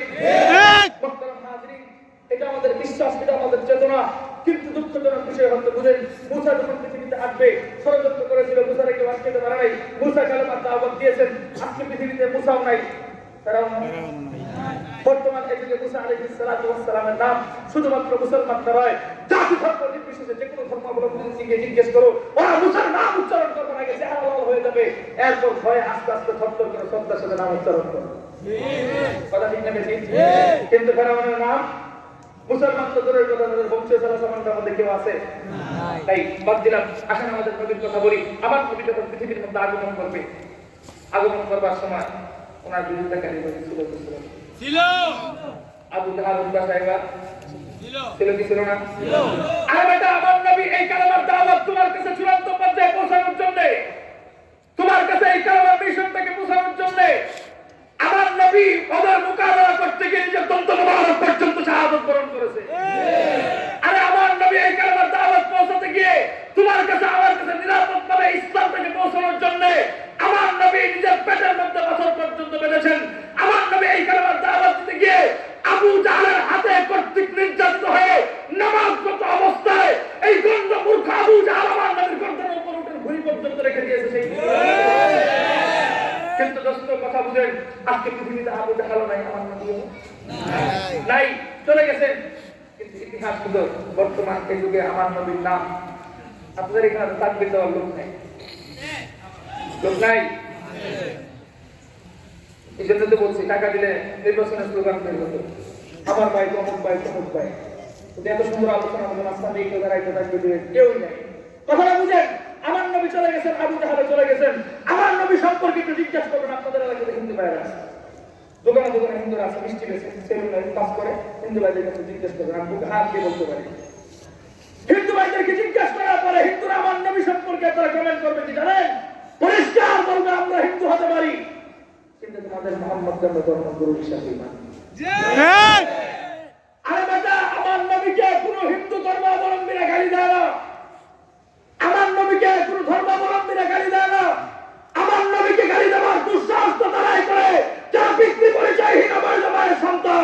মুহতারাম হাজিরিন এটা আমাদের বিশ্বাস এটা আমাদের চেতনা কিন্তু দুঃখজনক বিষয় হচ্ছে বুঝেন মুসা যখন পৃথিবীতে আসবে ষড়যন্ত্র করেছিল মুসারে কেউ আটকাতে পারে নাই মুসা কালেমার দাওয়াত দিয়েছেন আজকে পৃথিবীতে মুসাও নাই ফেরাউন নাই বর্তমান এদিকে মুসা আলাইহিস সালাতু ওয়াস সালামের নাম শুধুমাত্র মুসলমান নয় জাতি ধর্ম নির্বিশেষে যে কোনো ধর্মাবলম্বীকে জিজ্ঞেস করো ওরা মুসার নাম উচ্চারণ করবে না চেহারা লাল হয়ে যাবে এরপর ভয়ে আস্তে আস্তে থরথর করে শ্রদ্ধার সাথে নাম উচ্চারণ করবে কথা ঠিক না বেশি কিন্তু ফেরাউনের নাম মুসলমান তো দূরের কথা তাদের বংশীয় সালাসামানটার মধ্যে কেউ আছে তাই বাদ দিলাম আসেন আমাদের নবীর কথা বলি আবার নবী যখন পৃথিবীর মধ্যে আগমন করবে আগমন করবার সময় ওনার বিরুদ্ধকারী ছিল আবু জাহাল উতবা সাহেবা ছিল কি ছিল না আরে বেটা আমার নবী এই কালেমার দাওয়াত তোমার কাছে চূড়ান্ত পর্যায়ে পৌঁছানোর জন্য তোমার কাছে এই কালেমার মিশনটাকে পৌঁছানোর জন্য আমার নবী ওদের মোকাবেলা করতে গিয়ে নিজের দন্ত মোবারক পর্যন্ত শাহাদাত বরণ করেছে আরে আমার নবী এই কালেমার দাওয়াত পৌঁছাতে গিয়ে তোমার কাছে আমার কাছে নিরাপদভাবে ইসলামটাকে পৌঁছানোর জন্য আমার নবী নিজের পেটের মধ্যে পাথর পর্যন্ত বেঁধেছেন আমার নবী এই কালেমার দাওয়াত দিতে গিয়ে আবু জাহলের হাতে কর্তৃক নির্যাতিত হয়ে নামাজরত অবস্থায় এই গণ্ড মূর্খ আবু জাহল আমার নবীর গর্দনের উপর উঠে ঘুড়ি পর্যন্ত রেখে দিয়েছে সেই কিন্তু দোস্ত কথা বুঝেন আজকে পৃথিবীতে আবু জাহল নাই আমার নবীও নাই চলে গেছেন কিন্তু ইতিহাস শুধু বর্তমান এই যুগে আমার নবীর নাম আপনাদের এখানে তাকবীর দেওয়ার লোক নাই লোক নাই এই জন্য তো বলছি টাকা দিলে নির্বাচনের স্লোগান বের হতো আমার ভাই তমুক ভাই তমুক ভাই এত সুন্দর আলোচনা হলো রাস্তা দিয়ে কেউ দাঁড়াইতে থাকবে কেউই নাই কথাটা বুঝেন আমার নবী চলে গেছেন আবু জাহলে চলে গেছেন আমার নবী সম্পর্কে একটু জিজ্ঞাসা করবেন আপনাদের এলাকাতে হিন্দু ভাইরা আছে দোকানে দোকানে হিন্দুরা আছে মিষ্টি বেছে সেলুন পাস করে হিন্দু ভাইদের কাছে জিজ্ঞেস করবেন আমি হাত দিয়ে বলতে পারি হিন্দু ভাইদেরকে জিজ্ঞাসা করার পরে হিন্দুরা আমার নবী সম্পর্কে তারা কমেন্ট করবে কি জানেন পরিষ্কার বলবে আমরা হিন্দু হতে পারি কিন্তু তোমাদের মুহাম্মদকে আমরা ধর্মগুরু হিসাবে মানি আরে বেটা আমার নবীকে কোনো হিন্দু ধর্মাবলম্বীরা গালি দেয় না আমার নবীকে কোনো ধর্মাবলম্বীরা গালি দেয় না আমার নবীকে গালি দেওয়ার দুঃসাহস তো তারাই করে যারা বিক্রি পরিচয়হীন আমার জমায়ের সন্তান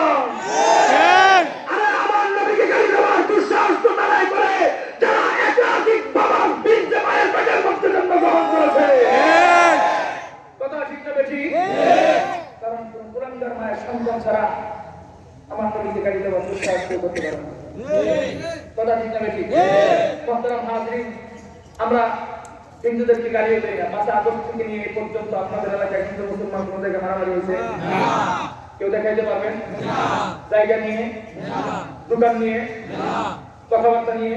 আরে আমার নবীকে গালি দেওয়ার দুঃসাহস তো তারাই করে যারা একাধিক বাবা বীর্যে মায়ের পেটের মধ্যে জন্মগ্রহণ করেছে কথা ঠিক না বেশি কারণ পুরানকার মায়ের সন্তান ছাড়া আমার নবীকে গালি দেওয়ার দুঃসাহস কেউ করতে পারে না কথা ঠিক না বেশি মুহতারাম হাজিরিন আমরা হিন্দুদেরকে গালিও দেই না 5 আগস্ট থেকে নিয়ে এই পর্যন্ত আপনাদের এলাকায় হিন্দু মুসলমান কোন জায়গায় মারামারি হয়েছে কেউ দেখাইতে পারবেন জায়গা নিয়ে দোকান নিয়ে কথাবার্তা নিয়ে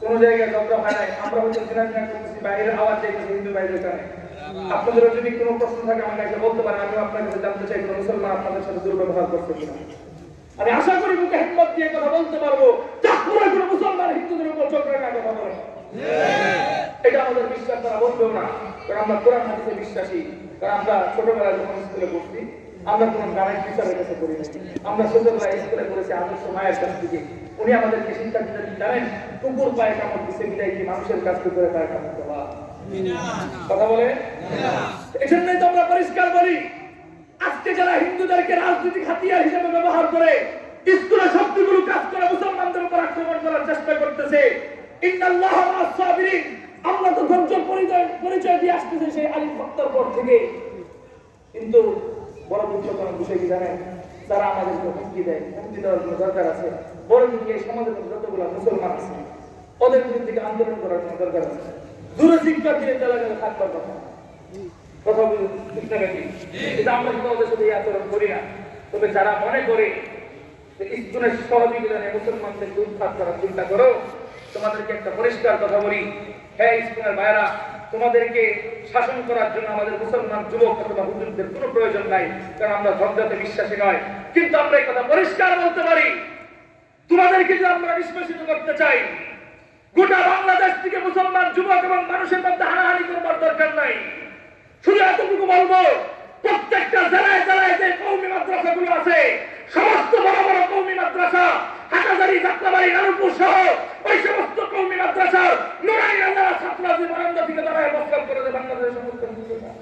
কোন জায়গায় ঝগড়া হয় নাই, আমরা হচ্ছে দিনাজপুর করতেছি, বাইরের আওয়াজ যাইতেছে হিন্দু বাইরের কানে। আপনাদের যদি কোনো প্রশ্ন থাকে আমাকে এসে বলতে পারেন, আমি আপনার কাছে জানতে চাই কোনো মুসলমান আপনাদের সাথে দুর্ব্যবহার করছে কিনা। আমি আশা করি মুখে হিম্মত দিয়ে কথা বলতে পারবো, চাঁদপুরে কোনো মুসলমান হিন্দুদের উপর চোখ রাখা কথা বলে না। এটা আমাদের বিশ্বাস তারা বলবেও না, কারণ আমরা কোরআন হাদিসে বিশ্বাসী। কারণ আমরা ছোটবেলায় যখন স্কুলে পড়ছি, আমরা কোনো গানের টিচারের কাছে পড়ি না, আমরা ছোটবেলায় স্কুলে পড়েছি আদর্শ মায়ের কাছ থেকে। উনি আমাদেরকে শিক্ষা দিতে জানেন, কুকুর পায়ে কামড় দিচ্ছে বিদায় কি মানুষের কাছ থেকে পায়ে কামড় দেওয়া কথা বলে। এই জন্যই তো আমরা পরিষ্কার বলি, আজকে যারা হিন্দুদেরকে রাজনৈতিক হাতিয়ার হিসেবে ব্যবহার করে স্কুলের শক্তিগুলো কাজ করে মুসলমানদের উপর আক্রমণ করার চেষ্টা করতেছে, ইন্নাল্লাহ মা'আস সাবিরিন, আমরা তো ধৈর্যের পরিচয় দিয়ে আসতেছে সেই আলিম ভক্তর পর থেকে। কিন্তু বড় গুরুত্বপূর্ণ বিষয় কি জানেন, তারা আমাদেরকে হুমকি দেয়, হুমকি দেওয়ার কোনো দরকার আছে? বড় দিকে এই সমাজের যতগুলো মুসলমান আছে ওদের বিরুদ্ধে আন্দোলন করার কোনো দরকার আছে? দূরে শিক্ষা দিয়ে এলাকায় থাকবার কথা কথা ঠিক না নাকি? কিন্তু আমরা কিন্তু ওদের সাথে এই আচরণ করি না। তবে যারা মনে করে যে স্কুলের সহযোগিতা নিয়ে মুসলমানদেরকে উৎখাত করার চিন্তা করো, তোমাদেরকে একটা পরিষ্কার কথা বলি, হ্যাঁ স্কুলের ভাইয়েরা, তোমাদেরকে শাসন করার জন্য আমাদের মুসলমান যুবক অথবা হুজুরদের কোনো প্রয়োজন নাই, কারণ আমরা ঝগড়াতে বিশ্বাসী নয়। কিন্তু আমরা এই কথা পরিষ্কার বলতে পারি, তোমাদেরকে যদি আমরা নিষ্পেষিত করতে চাই, গোটা বাংলাদেশ থেকে মুসলমান যুবক এবং মানুষের মধ্যে হানাহানি করবার দরকার নাই। শুধু এতটুকু বলবো, প্রত্যেকটা জেলায় জেলায় যে কওমি মাদ্রাসাগুলো আছে, সমস্ত বড় বড় কওমি মাদ্রাসা, হাটাজারি, যাত্রাবাড়ি, নানুপুর সহ ওই সমস্ত কওমি মাদ্রাসার নুরানি রাজারা ছাত্ররা যে বারান্দা থেকে দাঁড়ায় মস্কার করে দেয় বাংলাদেশের সমস্ত মুসলমান।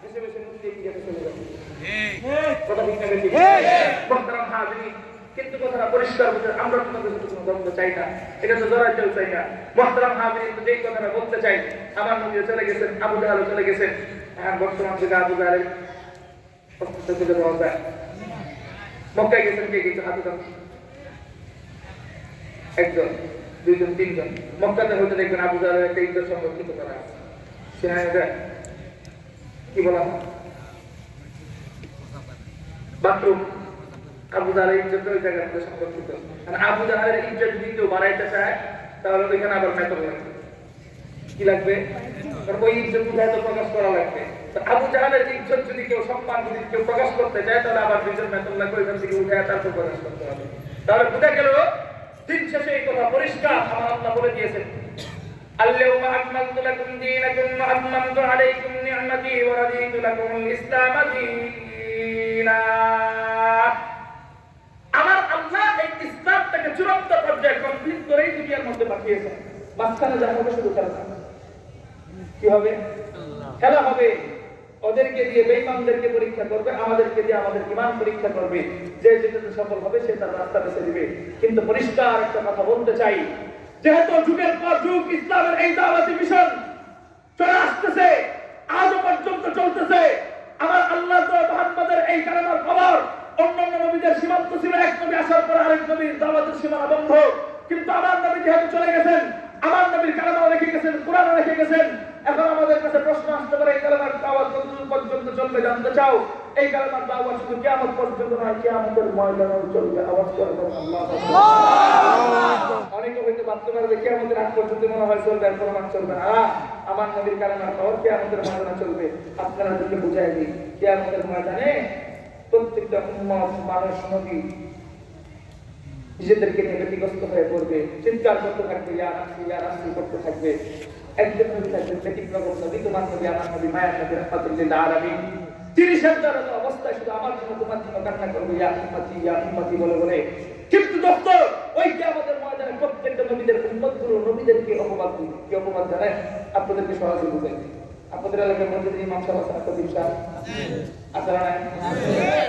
বেশি বেশি মুক্তি দিয়ে চলে যাবে। কথা ঠিক না বেশি? বক্তারা হাজির, কিন্তু কথাটা পরিষ্কার বলতে আমরা তোমাদের কোনো দ্বন্দ্ব চাই না, এটা তো জড়াইতেও চাই না। মুহতারাম হাজিরিন, যেই কথাটা বলতে চাই, আমার নবী চলে গেছেন, আবু জাহল চলে গেছেন, এখন বর্তমান যুগে আবু জাহলের অস্তিত্ব খুঁজে পাওয়া যায়। মক্কায় গেছেন কে কিছু হাতে দাম, একজন, দুইজন, তিনজন। মক্কাতে হয়তো দেখবেন আবু জাহলের একটা ইজ্জত সংরক্ষিত করা আছে, সেখানে কি বলা হয় বাথরুম, আবু জাহলের ইজ্জত ওই জায়গার মধ্যে সংরক্ষিত। আর আবু জাহলের ইজ্জত যদি কেউ বাড়াইতে চায়, তাহলে ওইখানে আবার মেতন লাগবে। কি লাগবে? কারণ ওই ইজ্জত উঠায় তো প্রকাশ করা লাগবে। আবু জাহলের ইজ্জত যদি কেউ, সম্মান যদি কেউ প্রকাশ করতে চায়, তাহলে আবার দুইজন মেতন লাগবে, ওইখান থেকে উঠায় তারপর প্রকাশ করতে হবে। তাহলে বুঝা গেল, দিন শেষে এই কথা পরিষ্কার আমার আল্লাহ বলে দিয়েছেন, আল-ইয়াওমা আকমালতু লাকুম দীনাকুম ওয়া আতমামতু আলাইকুম নি'মাতি ওয়া রাদিতু লাকুমুল ইসলাম দীনা। আমার আল্লাহ এই ইসলামটাকে চূড়ান্ত পর্যায়ে কমপ্লিট করেই দুনিয়ার মধ্যে পাঠিয়েছেন। মাঝখানে যা হবে শুধু খেলা, কি হবে? খেলা হবে। ওদেরকে দিয়ে বেঈমানদেরকে পরীক্ষা করবে, আমাদেরকে দিয়ে আমাদের ঈমান পরীক্ষা করবে। যে যেটাতে সফল হবে সে তার রাস্তা বেছে দিবে। কিন্তু পরিষ্কার একটা কথা বলতে চাই, যেহেতু যুগের পর যুগ ইসলামের এই দাওয়াতি মিশন চলে আসতেছে, আজও পর্যন্ত চলতেছে। আমার আল্লাহ মুহাম্মদের এই কালেমার খবর, অন্যান্য নবীদের সীমান্ত ছিল এক নবী আসার পর আরেক নবীর দাওয়াতের সীমানা বন্ধ। কিন্তু আমার নবী যেহেতু চলে গেছেন, আমার নবীর কালেমাও রেখে গেছেন, কোরআনও রেখে গেছেন। এখন আমাদের কাছে প্রশ্ন আসতে পারে, এই কালেমার দাওয়াত কতদূর পর্যন্ত চলবে জানতে চাও? এই কালেমার দাওয়াত শুধু কিয়ামত পর্যন্ত নয়, কিয়ামতের ময়দানেও চলবে। আওয়াজ করে বলেন আল্লাহু। অনেকে হয়তো ভাবতে পারবে কিয়ামতের আগ পর্যন্ত মনে হয় চলবে, আর প্রমাণ চলবে না। আমার নবীর কালেমার খবর কিয়ামতের ময়দানে চলবে। আপনারা যদি বুঝাই দিই, কিয়ামতের ময়দানে প্রত্যেকটা উম্মত, মানুষ, নবী নিজেদেরকে নিয়ে ব্যতিগ্রস্ত হয়ে পড়বে, চিৎকার করতে থাকবে, ইয়া রাসূল ইয়া রাসূল করতে থাকবে। একজন নবী থাকবেন ব্যতিক্রম নবী, তোমার নবী, আমার নবী, মায়ার নবী, রাহমাতুল লিল আলামিন। তিনি সন্তানের অবস্থায় শুধু আমার জন্য, তোমার জন্য কান্না করবে, ইয়া উম্মতি বলে বলে। কিন্তু দোস্ত, ওই কিয়ামতের ময়দানে প্রত্যেকটা নবীদের উম্মতগুলো নবীদেরকে অপবাদ দিবে। কি অপবাদ জানেন? আপনাদেরকে সহজে বুঝাই দিই। আপনাদের এলাকার মধ্যে ইমাম সাহেব আছেন, খতিব সাহেব আছে না?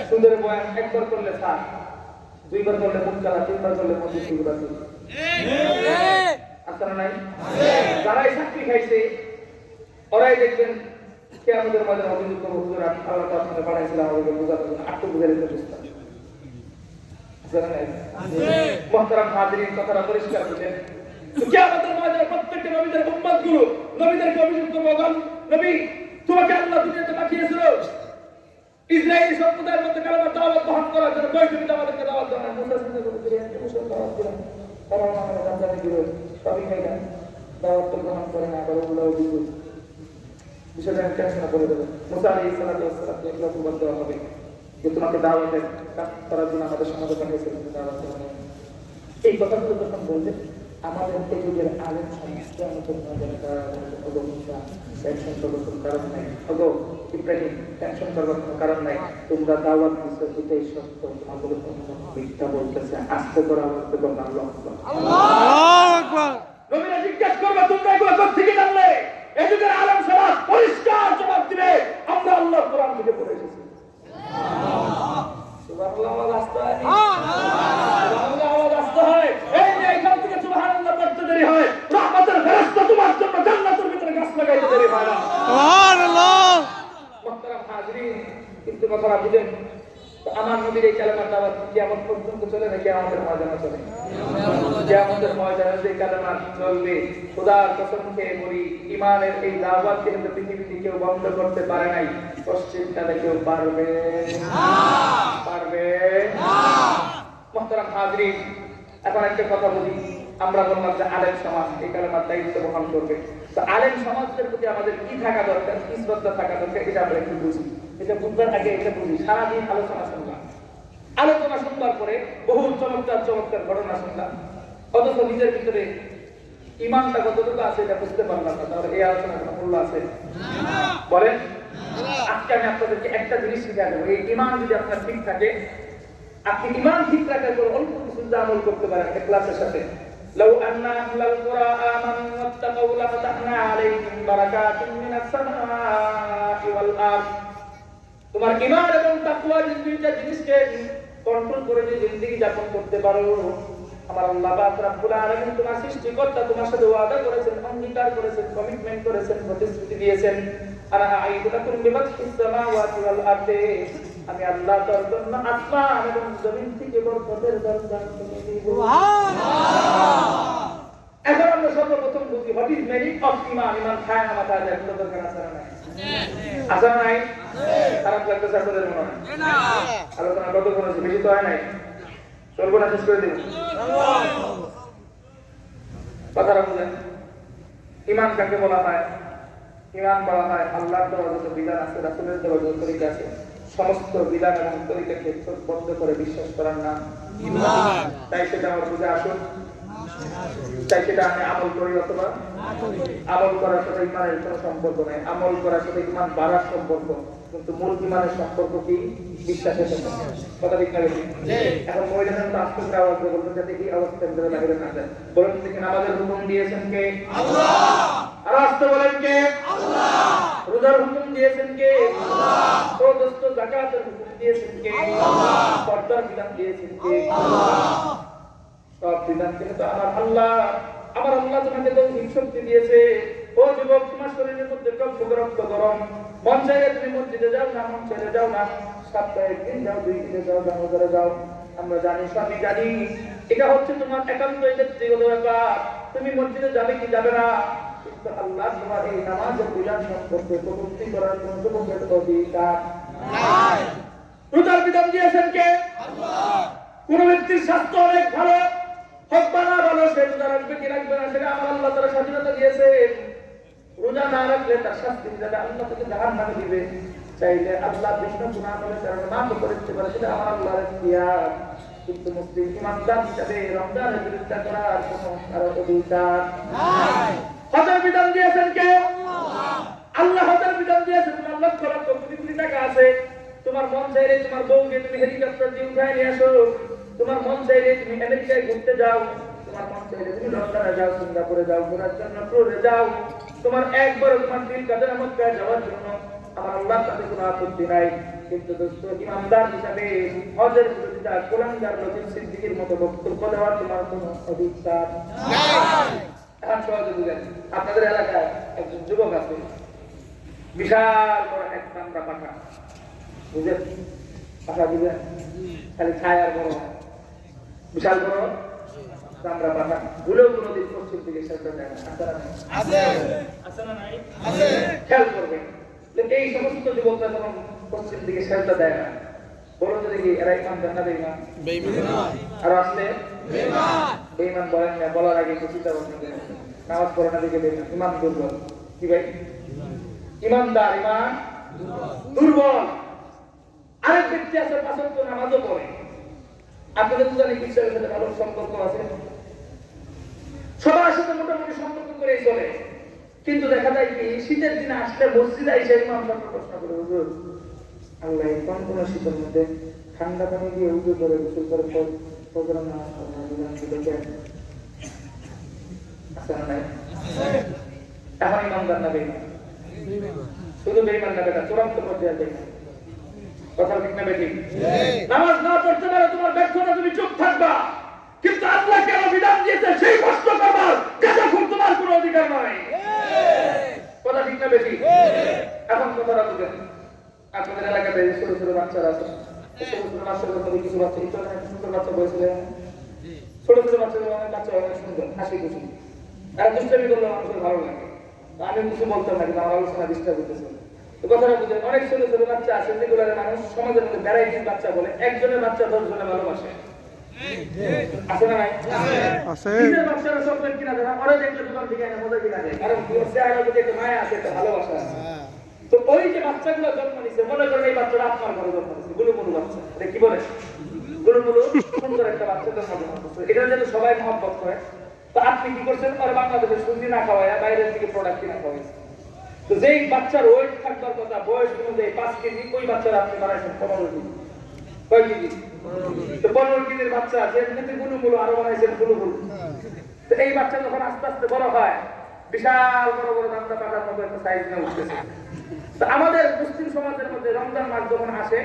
সুন্দর বয়ান একবার করলে স্যার, দুইবার করলে মুক্তালা, তিনবার করলে মসজিদ গুলা আছে না নাই? যারাই চাকরি খাইছে ওরাই দেখবেন কিয়ামতের ময়দানে অভিযোগ করবে, হুজুর আল্লাহ তাআলা আপনাকে পাঠাইছিলেন আমাদেরকে বোঝাতে, আটটু বুঝাই দিতে চেষ্টা আছে না? মুহতারাম হাজিরিন, কথাটা পরিষ্কার বুঝেন। কিয়ামতের ময়দানে প্রত্যেকটা নবীদের উম্মতগুলো নবীদেরকে অভিযোগ করবে, নবী তোমাকে আল্লাহ দুনিয়াতে পাঠিয়েছিল ইসরায়েলি সম্প্রদায়ের মধ্যে কালেমার দাওয়াত বহন করার জন্য। কই তুমি আমাদেরকে দাওয়াত দাও না? মুসা চিন্তা করে দিলেন, মুসা দাওয়াত দিলেন, তারা আমাদের রমজানে বিরোধ সবই খাই না, দাওয়াত তো গ্রহণ করে না, আবার ওগুলো বিরোধ বিষয়টা আমি টেনশনে করে দেবো। মুসা আলাইহিস সালাতু ওয়াস সালামকে এগুলো প্রবাদ দেওয়া হবে যে তোমাকে দাওয়াতের কাজ করার জন্য আমাদের সমাজে পাঠিয়েছে, দাওয়াত দেওয়া হবে। এই কথাগুলো যখন বলবে আমাদের এই যুগের আলেম সমস্ত আমাদের টেনশন করবার কোনো কারণ নাই, ইব্রাহিম টেনশন করবার কোনো কারণ নাই, তোমরা দাওয়াত দিচ্ছ এটাই সত্য, তোমাদের মিথ্যা বলতেছে, আস্তে করে আমার তো আল্লাহু আকবার। নবীরা জিজ্ঞাসা করবে তোমরা এগুলো কোথেকে জানলে? এই যুগের আলেম সমাজ পরিষ্কার জবাব দিবে আমরা আল্লাহর কোরআন থেকে পড়ে এসেছি। সুবহানাল্লাহ, আওয়াজ আসতে হয়, সুবহানাল্লাহ আওয়াজ আসতে হয়। এই যে এখান থেকে সুবহানাল্লাহ পড়তে দেরি হয়, রহমতের ফেরেশতা তোমার জন্য জান্নাতের ভিতরে গাছ লাগাইতে দেরি হয় না। সুবহানাল্লাহ। মুহতারাম হাজিরিন, কিন্তু কথাটা বুঝেন, আমার নবীর এই কালেমার দাওয়াত কিয়ামত পর্যন্ত চলে না, কিয়ামতের ময়দানে চলে। কিয়ামতের ময়দানে যে কালেমা চলবে, খোদার কসম খেয়ে বলি, ঈমানের এই দাওয়াত কিন্তু পৃথিবীতে কেউ বন্ধ করতে পারে নাই, পশ্চিমকালে কেউ পারবে না। মুহতারাম হাজিরিন, এখন একটা কথা বলি, আমরা বললাম যে আলেম সমাজ এই কালেমার দায়িত্ব বহন করবে, তো আলেম সমাজের প্রতি আমাদের কি থাকা দরকার, কি শ্রদ্ধা থাকা দরকার, এটা আমরা একটু বুঝি। এটা বুঝবার আগে এটা বুঝি, সারাদিন আলোচনা শুনবার পরে বহু চমৎকার চমৎকার ঘটনা শুনলাম, অথচ নিজের ভিতরে ইমানটা কতটুকু আছে এটা বুঝতে পারলাম না। তাহলে এই আলোচনা কোনো মূল্য আছে? বলেন। আজকে আমি আপনাদেরকে একটা জিনিস শিখা দেবো, এই ইমান যদি আপনার ঠিক থাকে, আপনি ইমান ঠিক রাখার পর অল্প কিছু আমল করতে পারেন ইখলাসের সাথে। লাউ আন্না আহলাল কুরা আমানু ওয়াত্তাকাউ লাফাতাহনা আলাইহিম বারাকাতিন মিনাস সামাই ওয়াল আরদ। তোমার ঈমান এবং তাকওয়া দুইটা জিনিসকে কন্ট্রোল করে যে জিন্দেগি যাপন করতে পারো, আমার আল্লাহ পাক রব্বুল আলামিন তোমার সৃষ্টিকর্তা তোমার সাথে ওয়াদা করেছেন, অঙ্গীকার করেছেন, কমিটমেন্ট করেছেন, প্রতিশ্রুতি দিয়েছেন, আনা আইদুলাকুম বিমাসিস সামাওয়াতি ওয়াল আরদি, আমি আল্লাহ তার জন্য আসমান এবং জমিন থেকে বরকতের দরজা খুলে দিব। সুবহানাল্লাহ। এখন আমরা সর্বপ্রথম বুঝি হোয়াট ইজ মিনিং অফ ঈমান। ঈমান খায় না মাথায় যায়, কোনো দরকার আছে না? আছে না নাই? খারাপ লাগতেছে আপনাদের মনে হয়? না। আলোচনা কত করেছে, বেশি তো হয় নাই, চলবো না, শেষ করে দেব। কথাটা বুঝেন, ঈমান কাকে বলা হয়? ঈমান বলা হয় আল্লাহর দেওয়া যত বিধান আছে, রাসূলের দেওয়া যত তরিকা আছে, সমস্ত বিধান এবং তরিকাকে বদ্ধ করে বিশ্বাস করার নাম ঈমান। তাই সেটা আমার বুঝে আসুন, তাই সেটা আমি আমল করি অথবা আমল করার সাথে ঈমানের কোনো সম্পর্ক নাই। আমল করার সাথে ঈমান বাড়ার সম্পর্ক, কিন্তু মূল ঈমানের সম্পর্ক কি? বিশ্বাসের সাথে। কথা ঠিক না? এখন মহিলাদের তো আস্তে করে আওয়াজ দিয়ে বলবেন যাতে এই অবস্থা ভিতরে বাইরে না যায়। বলুন দেখি, নামাজের হুকুম দিয়েছেন কে? আল্লাহ। আর আস্তে বলেন কে? আল্লাহ। রোজার হুকুম দিয়েছেন কে? আল্লাহ। সদস্ত যাকাতের হুকুম দিয়েছেন কে? আল্লাহ। পর্দার বিধান দিয়েছেন কে? আল্লাহ। সব বিধান কিন্তু আমার আল্লাহ। আমার আল্লাহ তোমাকে তৌফিক শক্তি দিয়েছে। ও যুবক, তোমার শরীরের মধ্যে রক্ত গরম, মন চাইলে তুমি মসজিদে যাও না, মন চাইলে যাও না, সপ্তাহে একদিন যাও, 2 দিনে যাও, জানাজারে যাও। আমরা জানি, সবই জানি, এটা হচ্ছে তোমার একান্ত ব্যক্তিগত ব্যাপার, তুমি মসজিদে যাবে কি যাবে না, কিন্তু আল্লাহ তোমার এই নামাজের বিধান সম্পর্কে কটূক্তি করার কোনো যুবকের অধিকার নাই। রোজার বিধান দিয়েছেন কে? আল্লাহ। কোন ব্যক্তির স্বাস্থ্য অনেক ভালো হোক বা না ভালো, সে রোজা রাখবে কি রাখবে না সেটা আমার আল্লাহ তার স্বাধীনতা দিয়েছে। রোজা না রাখলে তার শাস্তি হিসাবে আল্লাহ তাকে জাহান্নামে দিবে। চাইলে আল্লাহ বিভিন্ন গুনাহ করে কারণে মাফ করে দিতে পারে, সেটা আমার আল্লাহর ইখতিয়ার। কিন্তু মুসলিম ইমানদার হিসাবে রমজানের বিরোধিতা করার কোনো কারো অধিকার নাই। হজের বিধান দিয়েছেন কে? আল্লাহ। আল্লাহ হজের বিধান দিয়েছেন, তোমার লক্ষ লক্ষ কোটি কোটি টাকা আছে, তোমার মন চাইলে তোমার বউকে তুমি হেলিকপ্টার দিয়ে উঠায় নিয়ে আসো, তোমার মন চাইলে তুমি আমেরিকায় ঘুরতে যাও, তোমার মন চাইলে তুমি লন্ডনে যাও, সিঙ্গাপুরে যাও, ঘোরার জন্য ট্যুরে যাও, তোমার একবার তোমার দিল কাদের মক্কায় যাওয়ার জন্য আমার আল্লাহর কাছে কোনো আপত্তি নাই। কিন্তু দোস্ত, ইমানদার হিসাবে হজের বিরোধিতা কোরআনদার লজিক সিদ্দিকীর মতো বক্তব্য দেওয়ার তোমার কোনো অধিকার নাই। এখন সহজে বুঝেন, আপনাদের এলাকায় একজন যুবক আছে, বিশাল বড় এক চামড়া পাঠা, বুঝেন? পাঠা বুঝেন? খালি ছায়ার বড়, বিশাল বড় চামড়া পাঠা, ভুলেও কোনোদিন পশ্চিম দিকে সেটা দেয় না। আছে না নাই? খেয়াল করবেন, এই সমস্ত যুবকরা যখন পশ্চিম দিকে সেটা দেয় না, বলুন তো দেখি এরা ইমানদার না বেঈমান? আর আসলে বেঈমান বলেন না, বলার আগে একটু চিন্তা ভাবনা করেন। নামাজ পড়ে না দেখে বেঈমান, ইমান দুর্বল। কি ভাই? ইমানদার ইমান দুর্বল। আরেক ব্যক্তি আছে পাঁচ ওয়াক্ত নামাজও পড়ে, আপনাদের তো জানি বিশ্বাসের সাথে ভালো সম্পর্ক আছে, সবার সাথে মোটামুটি সম্পর্ক করেই চলে, কিন্তু দেখা যায় কি শীতের দিনে আসলে মসজিদে এসে ইমাম সাহেব প্রশ্ন করে, হুজুর আল্লাহ কোন কোন শীতের মধ্যে ঠান্ডা পানি দিয়ে উজু করে গোসল করে ফজর নামাজ পড়ে আছে না নাই? এখন ইমানদার না বেঈমান? শুধু বেঈমান না, বেটা চূড়ান্ত পর্যায়ে বেঈমান। কথা ঠিক না বেঠিক? নামাজ না পড়তে পারো তোমার ব্যর্থতা, তুমি চুপ থাকবা, কিন্তু আল্লাহ কেন বিধান দিয়েছে সেই কষ্ট করবার যতক্ষণ তোমার কোনো অধিকার নাই। কথা ঠিক না বেঠিক? এখন কথাটা বুঝেন, আপনাদের এলাকাতে ছোট ছোট বাচ্চারা আছে, ছোট ছোট বাচ্চাদের মধ্যে কিছু বাচ্চা সুন্দর বাচ্চা বয়সে ছোট ছোট বাচ্চাদের অনেক বাচ্চা অনেক সুন্দর, হাসি খুশি, তারা দুষ্টামি করলে মানুষের ভালো লাগে। আমি কিছু বলতাম না, কিন্তু আমার আলোচনা ডিস্টার্ব হতেছে। কথাটা বুঝেন, অনেক ছোট ছোট বাচ্চা আছে যেগুলো মানুষ সমাজের মধ্যে ভ্যারাইটিস বাচ্চা বলে, একজনের বাচ্চা 10 জনে ভালোবাসে, আছে না নাই? নিজের বাচ্চারা চকলেট কিনা দেয় না, ওরা দেখলে দোকান থেকে এনে মজা কিনা দেয়, কারণ চেহারার প্রতি একটা মায়া আছে, একটা ভালোবাসা আছে। তো ওই যে বাচ্চাগুলো জন্ম নিচ্ছে, মনে করেন এই বাচ্চাটা আপনার ঘরে জন্ম নিচ্ছে, গুলুমুলু বাচ্চা, এটা কি বলে গুলুমুলু, সুন্দর একটা বাচ্চা জন্ম নিচ্ছে, এটা যেন সবাই মহব্বত করে। তো আপনি কি করছেন, আর বাংলাদেশের সুন্দর না খাওয়ায় বাইরের থেকে প্রোডাক্ট কিনা খাওয়াইছে। তো যেই বাচ্চার ওয়েট থাকবার কথা বয়স অনুযায়ী 5 কেজি, ওই বাচ্চারা আপনি বানাইছেন 15 কেজি। কয় কেজি? তো 15 কেজির বাচ্চা যেমনিতে গুলুমুলু, আরো বানাইছেন গুলুমুলু। তো এই বাচ্চা যখন আস্তে আস্তে বড় হয়, বিশাল বড় বড় দামটা পাতার মতো একটা সাইজ নিয়ে উঠতেছে। তো আমাদের মুসলিম সমাজের মধ্যে রমজান মাস যখন আসে,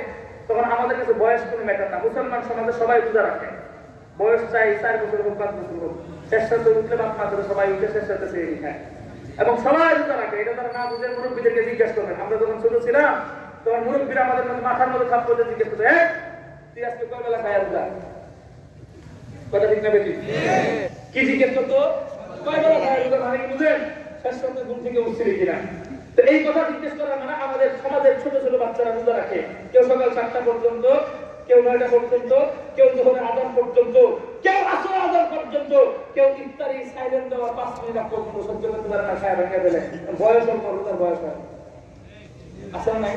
তখন আমাদের কাছে বয়স কোনো ম্যাটার না। মুসলমান সমাজে সবাই রোজা রাখে, বয়স চাই 4 বছর হোক 5 বছর হোক, চেষ্টাতে উঠলে বাপ মা করে সবাই উঠে চেষ্টাতে সেরে খায়, এবং সবাই রোজা রাখে। এটা তারা না বুঝে মুরব্বীদেরকে জিজ্ঞাসা করবেন। আমরা যখন ছোট ছিলাম তখন মুরব্বীরা আমাদের মধ্যে মাথার মধ্যে থাপ করে জিজ্ঞেস করতে, তুই আজকে কয় বেলা খায় রোজা? কথা ঠিক না বেশি? কি জিজ্ঞেস করতো? কয় বেলা খায় রোজা, মানে কি বুঝেন? শেষ সন্ধ্যে ঘুম থেকে উঠছিলি কিনা। তো এই কথা জিজ্ঞেস করার মানে আমাদের সমাজের ছোট ছোট বাচ্চারা রোজা রাখে, কেউ সকাল 7টা পর্যন্ত, কেউ 9টা পর্যন্ত, কেউ যখন আজান পর্যন্ত, কেউ আসর আজান পর্যন্ত, কেউ ইফতারি সাইলেন্ট দেওয়ার 5 মিনিট আগ পর্যন্ত সহ্য করতে পারে না, খায় ভেঙে ফেলে। বয়স অল্প, রোজার বয়স হয় আছে না নাই?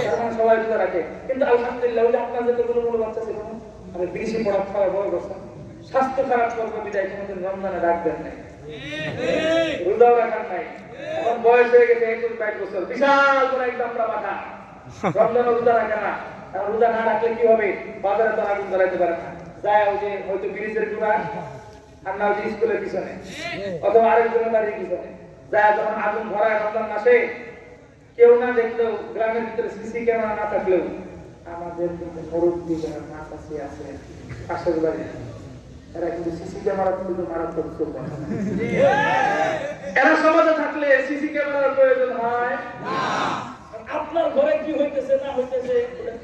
কারণ সবাই রোজা রাখে। কিন্তু আলহামদুলিল্লাহ ওই যে আপনার যে কোনো বাচ্চা ছিল না, আমি বেশি পড়া খাওয়া বড় করছেন, স্বাস্থ্য খারাপ করবো বিদায় কোনোদিন রমজানে রাখবেন নাই, রোজাও রাখার নাই। এখন বয়স হয়ে গেছে 21-22 বছর, বিশাল বড় একটা আমরা মাথা, রমজানে রোজা রাখে না। আর রোজা না রাখলে কি হবে? বাজারে তো আগুন জ্বালাইতে পারে না, যায় ওই যে হয়তো ব্রিজের গুড়া, আর না ওই যে স্কুলের পিছনে, অথবা আরেকজনের বাড়ির পিছনে যায়, যখন আগুন ভরায় রমজান মাসে, কেউ না দেখলেও, গ্রামের ভিতরে সিসি ক্যামেরা না থাকলেও আমাদের কিন্তু মুরব্বী যারা মাছ আছে পাশের বাড়ি, এরা কিন্তু সিসি ক্যামেরা কিন্তু মারাত্মক চলবে। এরা সমাজে থাকলে সিসি ক্যামেরার প্রয়োজন হয় না। আপনার ঘরে কি হইতেছে না হইতেছে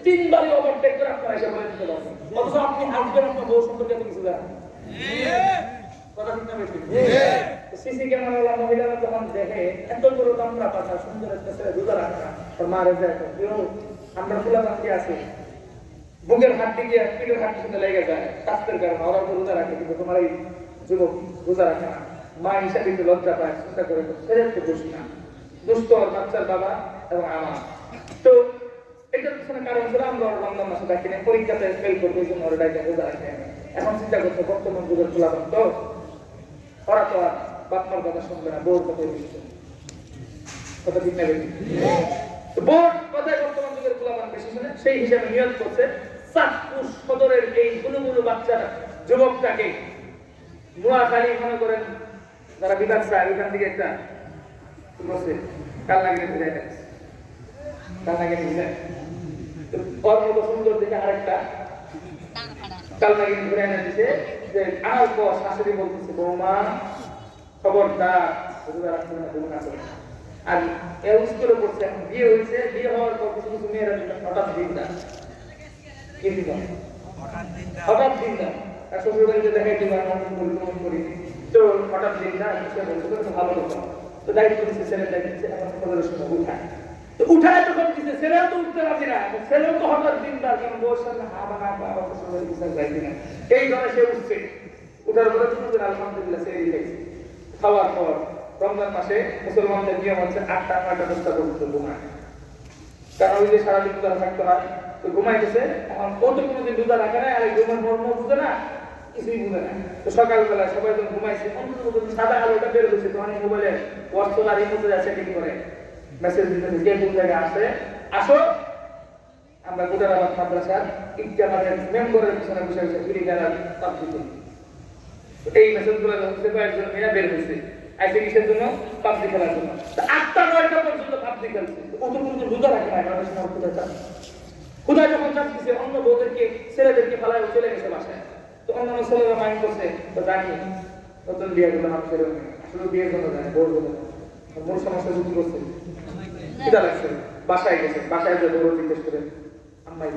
3 বারই ওভারটেক করে আপনারা এসে বলে দিতে পারবেন, অথচ আপনি আসবেন আপনার বউ সম্পর্কে কিছু জানেন। কথা ঠিক না বেশি? সিসি ক্যামেরা মহিলারা যখন দেখে এত বড় দামরা পাতা, সুন্দর একটা ছেলে রোজা রাখা, আর মারে যায়, আমরা ফুলা বাকি আছি, বুকের হাড্ডি গিয়ে পিঠের হাড্ডির সাথে লেগে যায়, স্বাস্থ্যের কারণে ওরা তো রোজা রাখে, কিন্তু তোমার এই যুবক রোজা রাখে না। মা হিসাবে একটু লজ্জা পায়, চিন্তা করে ছেলের তো দোষ না, দুষ্ট বাচ্চার বাবা এবং আমার। তো এটার পিছনে কারণ ছিল আমরা রমজান মাসে ডাকি না, পরীক্ষাতে ফেল করবো, এই জন্য ওরা ডাকি রোজা রাখে। এখন চিন্তা করছে বর্তমান যুগের খোলাবান তো ওরা তো আর বাপমার কথা শুনবে না, বউর কথাই বুঝছে। কথা ঠিক না বেশি? বউর কথাই বর্তমান যুগের খোলাবান বেশি শুনে, সেই হিসাবে নিয়োগ করছে চাঁদপুর সদরের এই গুলুগুলু বাচ্চারা যুবকটাকে নোয়াখালী মনে করেন যারা বিভাগ চায়, ওইখান থেকে একটা বসে কাল লাগিয়ে ফিরে গেছে, কাল লাগিয়ে নিয়ে ওর মতো সুন্দর দেখে আরেকটা কাল লাগিয়ে ঘুরে এনে দিছে। যে আনার পর শাশুড়ি বলতেছে, বৌমা খবরদার আর ইউজ করে পড়ছে। এখন বিয়ে হয়েছে, বিয়ে হওয়ার পর কিছু কিছু মেয়েরা হঠাৎ দিন না, কি দিন হঠাৎ দিন না, আর শ্বশুর বাড়িতে দেখাই দিবা করি, তো হঠাৎ দিন না বলতে ভালো হতো। তো দায়িত্ব দিচ্ছে, ছেলের দায়িত্ব দিচ্ছে, এখন খবরের সময় উঠায় তো উঠায় যখন দিছে ছেলেও তো উঠতে রাজি না, ছেলেও তো হঠাৎ দিনদার, কারণ বউর সামনে হা বানা বাবা শ্বশুরের বিচার যাইতে না, এই ধরনের সে উঠছে। উঠার পরে তুমি আলহামদুলিল্লাহ সে দিয়েছে খাওয়ার পর রমজান মাসে মুসলমানদের নিয়ম হচ্ছে 8টা 9টা 10টা পর্যন্ত ঘুমায়, কারণ ওই যে সারাদিন রোজা থাকতে হয়, তো ঘুমাইতেছে। এখন ও তো কোনোদিন রোজা রাখে না, আর এই ঘুমের মর্ম বুঝে না, কিছুই বুঝে না। তো সকালবেলা সবাই যখন ঘুমাইছে অন্তত সাদা আলোটা বের হয়েছে, তখন মোবাইলে হোয়াটসঅ্যাপ আর ইমোতে সেটিং করে মেসেজ দিতেছে কে কোন জায়গায় আসে, আসো আমরা গোটারাবাদ মাদ্রাসার ইজ্জামাতের মেম্বারের পিছনে বসে বসে ফিরি যারা তাবলিগ। এই মেসেজগুলো যখন কয়েকজন মেয়েরা বের হয়েছে আইসে কিসের জন্য, পাবজি খেলার জন্য। 8টা 9টা পর্যন্ত পাবজি খেলছে, ও তো কোনো রোজা রাখে না, কারণ সময় কোথায় চাপ কোথায় যখন চাপ দিচ্ছে অন্য বউদেরকে ছেলেদেরকে ফালায় চলে গেছে বাসায়। তো অন্যান্য ছেলেরা মাইন্ড করছে, তো জানি নতুন বিয়ে গুলো মানুষের আসলে বিয়ের জন্য যায়, বউর জন্য মোর সমস্যা কি করছে, খিদা লাগছে, বাসায় গেছে, বাসায় যে বউ জিজ্ঞেস করে আম্মাই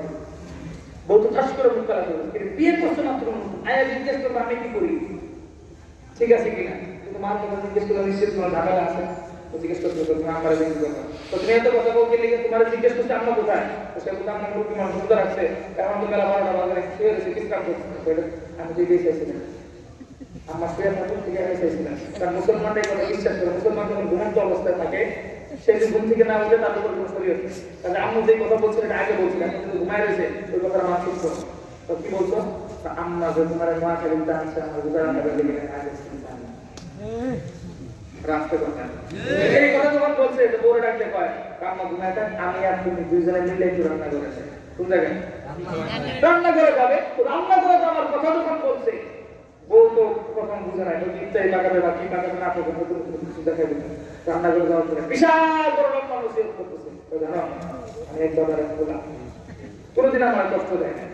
বউ তো ঠাস করে মুখ কালা করবে, কিন্তু বিয়ে করছে মাত্র আয়া জিজ্ঞেস করবো আমি কি করি, ঠিক আছে কিনা। কিন্তু মার কথা জিজ্ঞেস করলে নিশ্চিত তোমার ঝামেলা আছে, তো জিজ্ঞেস করতে হবে তুমি আমার বেশি কথা, তো তুমি এত কথা বলতে লেগে তোমার জিজ্ঞেস করছে আম্মা কোথায়, তো সে বলতে আম্মা মুরগি মানুষ সুন্দর রাখছে, এখন তো মেলা 12টা বাজারে শুয়ে রয়েছে বিশ্রাম করছে, আমি তো এটাই চাইছিলাম আমার শুয়ে থাকুন থেকে আমি চাইছিলাম। কারণ মুসলমানরা এই কথা বিশ্বাস করে, মুসলমান যখন ঘুমন্ত অবস্থায় থাকে সে যদি ঘুম থেকে না উঠে তার উপর কোনো শরীর হচ্ছে, তাহলে আম্মু যে কথা বলছিল এটা আগে বলছিলাম, এখন যদি ঘুমায় রয়েছে ওই কথাটা মা শুনছ, তো কি বলছো আম্মা যে তোমার মা খেলে আনছে আমার গুজা রান্না করে দিলে আগে রাস্তা কথা। এই কথা যখন বলছে তো বউরে ডাকলে কয় আম্মা ঘুমায় থাক, আমি আর তুমি দুইজনে মিলে একটু রান্না করেছে, কোন জায়গায় রান্না করে যাবে, তো রান্না করে যাওয়ার কথা যখন বলছে বউ তো প্রথম বুঝে নাই, তো ইচ্ছাই লাগাবে বা কি লাগাবে না করবে নতুন কিছু দেখাবে, রান্না করে যাওয়ার পরে বিশাল বড় লম্বা নসিহত করতেছে, তো জানো আমি একবার বললাম কোনোদিন আমার কষ্ট দেয় না,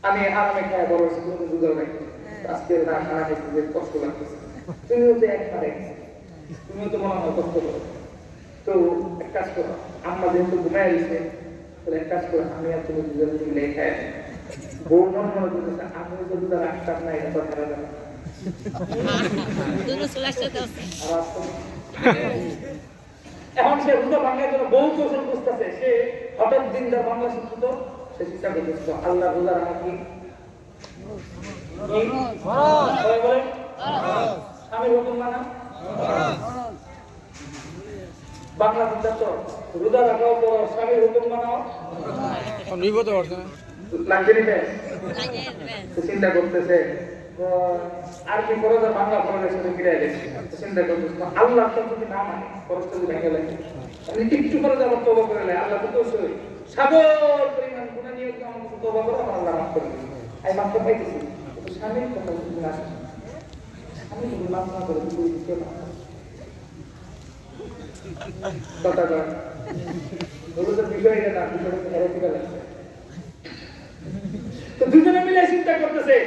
আমি আরামে খাই বড় হয়েছি, কোনোদিন বুঝাও নাই, আজকে না খানা খেতে কষ্ট লাগতেছে, তুমিও তো একবারে তুমিও তো মনে হয় কষ্ট করো, তো এক কাজ করো আম্মা যেহেতু ঘুমায় দিচ্ছে তাহলে এক কাজ করো আমি আর তুমি দুজনে মিলে খাই। বউ মনে মনে করতেছে আমি তো দুধ রাখতাম না, এটা তো খারাপ না। এখন সে রোজা ভাঙার জন্য বহু কৌশল বুঝতেছে, সে হঠাৎ দিনদার বাংলা শিক্ষিত, সে চিন্তা করতেছে আল্লাহ রোজা রাখা কি স্বামীর হুকুম মানা, বাংলা চিন্তা তো রোজা রাখাও পর স্বামীর হুকুম মানাও চিন্তা করতেছে আর কি করে বাংলা পড়ার সাথে ফিরে গেছে, চিন্তা করতেছে আল্লাহ যদি না মানে খরচ যদি ভেঙে লাগে একটু করে যাবো তবা করে নেয়, আল্লাহ তো সাগর পরিমাণ গুণা নিয়ে আমার তবা করো, আমার আল্লাহ মাফ করে দিবে, আমি মাফ করে পাইতেছি। স্বামীর কথা যদি না আসে, স্বামী যদি মাফ না করে কেউ মাফ করে কথা কয় বিষয় এটা না, বিষয়টা লাগছে। তো দুজনে মিলে চিন্তা করতেছে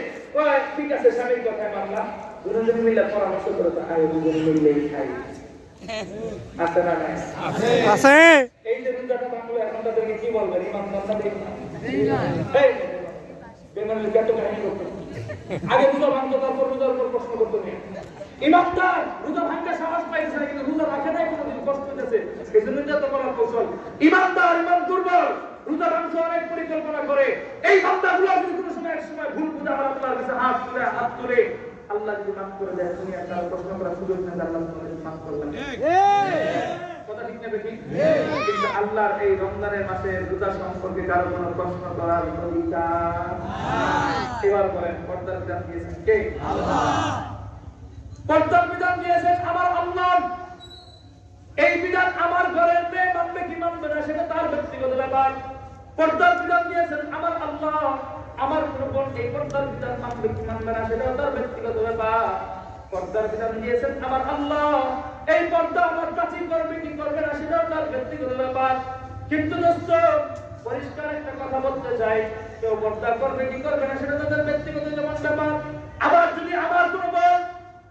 ঠিক আছে স্বামীর কথায় মানলাম, দুজনে মিলে পরামর্শ করে তো আয় দুজনে মিলেই খাই, আছে না নাই আছে। এই যে রোজাটা বাংলা এখন তাদেরকে কি বলবেন, ইমাম না বেমানের কত কাহিনী করতে, আগে রোজা ভাঙতো তারপর রোজার উপর প্রশ্ন করতো না, ইমামদার রোজা ভাঙতে সাহস পাইছে না কিন্তু রোজা রাখে নাই কোনোদিন কষ্ট পেতেছে, এই জন্য তো করার কৌশল। ইমামদার ইমাম দুর্বল, রোজা ভাঙতে অনেক পরিকল্পনা করে, এই বান্দাগুলো যদি কোনো সময় এক সময় ভুল বুঝে আমার আল্লাহর কাছে হাত তুলে আল্লাহ যদি মাফ করে দেয়, তুমি একটা প্রশ্ন করার সুযোগ নেই, আল্লাহ তোমাকে মাফ করলেন। কথা ঠিক না বেশি? কিন্তু আল্লাহর এই রমজানের মাসে রোজা সম্পর্কে কারো কোনো প্রশ্ন করার অধিকার এবার বলেন পর্দার বিধান দিয়েছেন কে? আল্লাহ। পর্দার বিধান দিয়েছেন আমার আল্লাহ। এই বিধান আমার ঘরের মেয়ে মানবে কি মানবে না সেটা তার ব্যক্তিগত ব্যাপার। পর্দার বিধান দিয়েছেন আমার আল্লাহ, আমার কোন বোন এই পর্দার বিধান মানবে কি মানবে না সেটা তার ব্যক্তিগত ব্যাপার। পর্দার বিধান দিয়েছেন আমার আল্লাহ, এই পর্দা আমার চাচি করবে কি করবে না সেটাও তার ব্যক্তিগত ব্যাপার। কিন্তু দোস্ত পরিষ্কার একটা কথা বলতে চাই, কেউ পর্দা করবে কি করবে না সেটা তাদের ব্যক্তিগত যেমন ব্যাপার। আবার যদি আমার কোনো বোন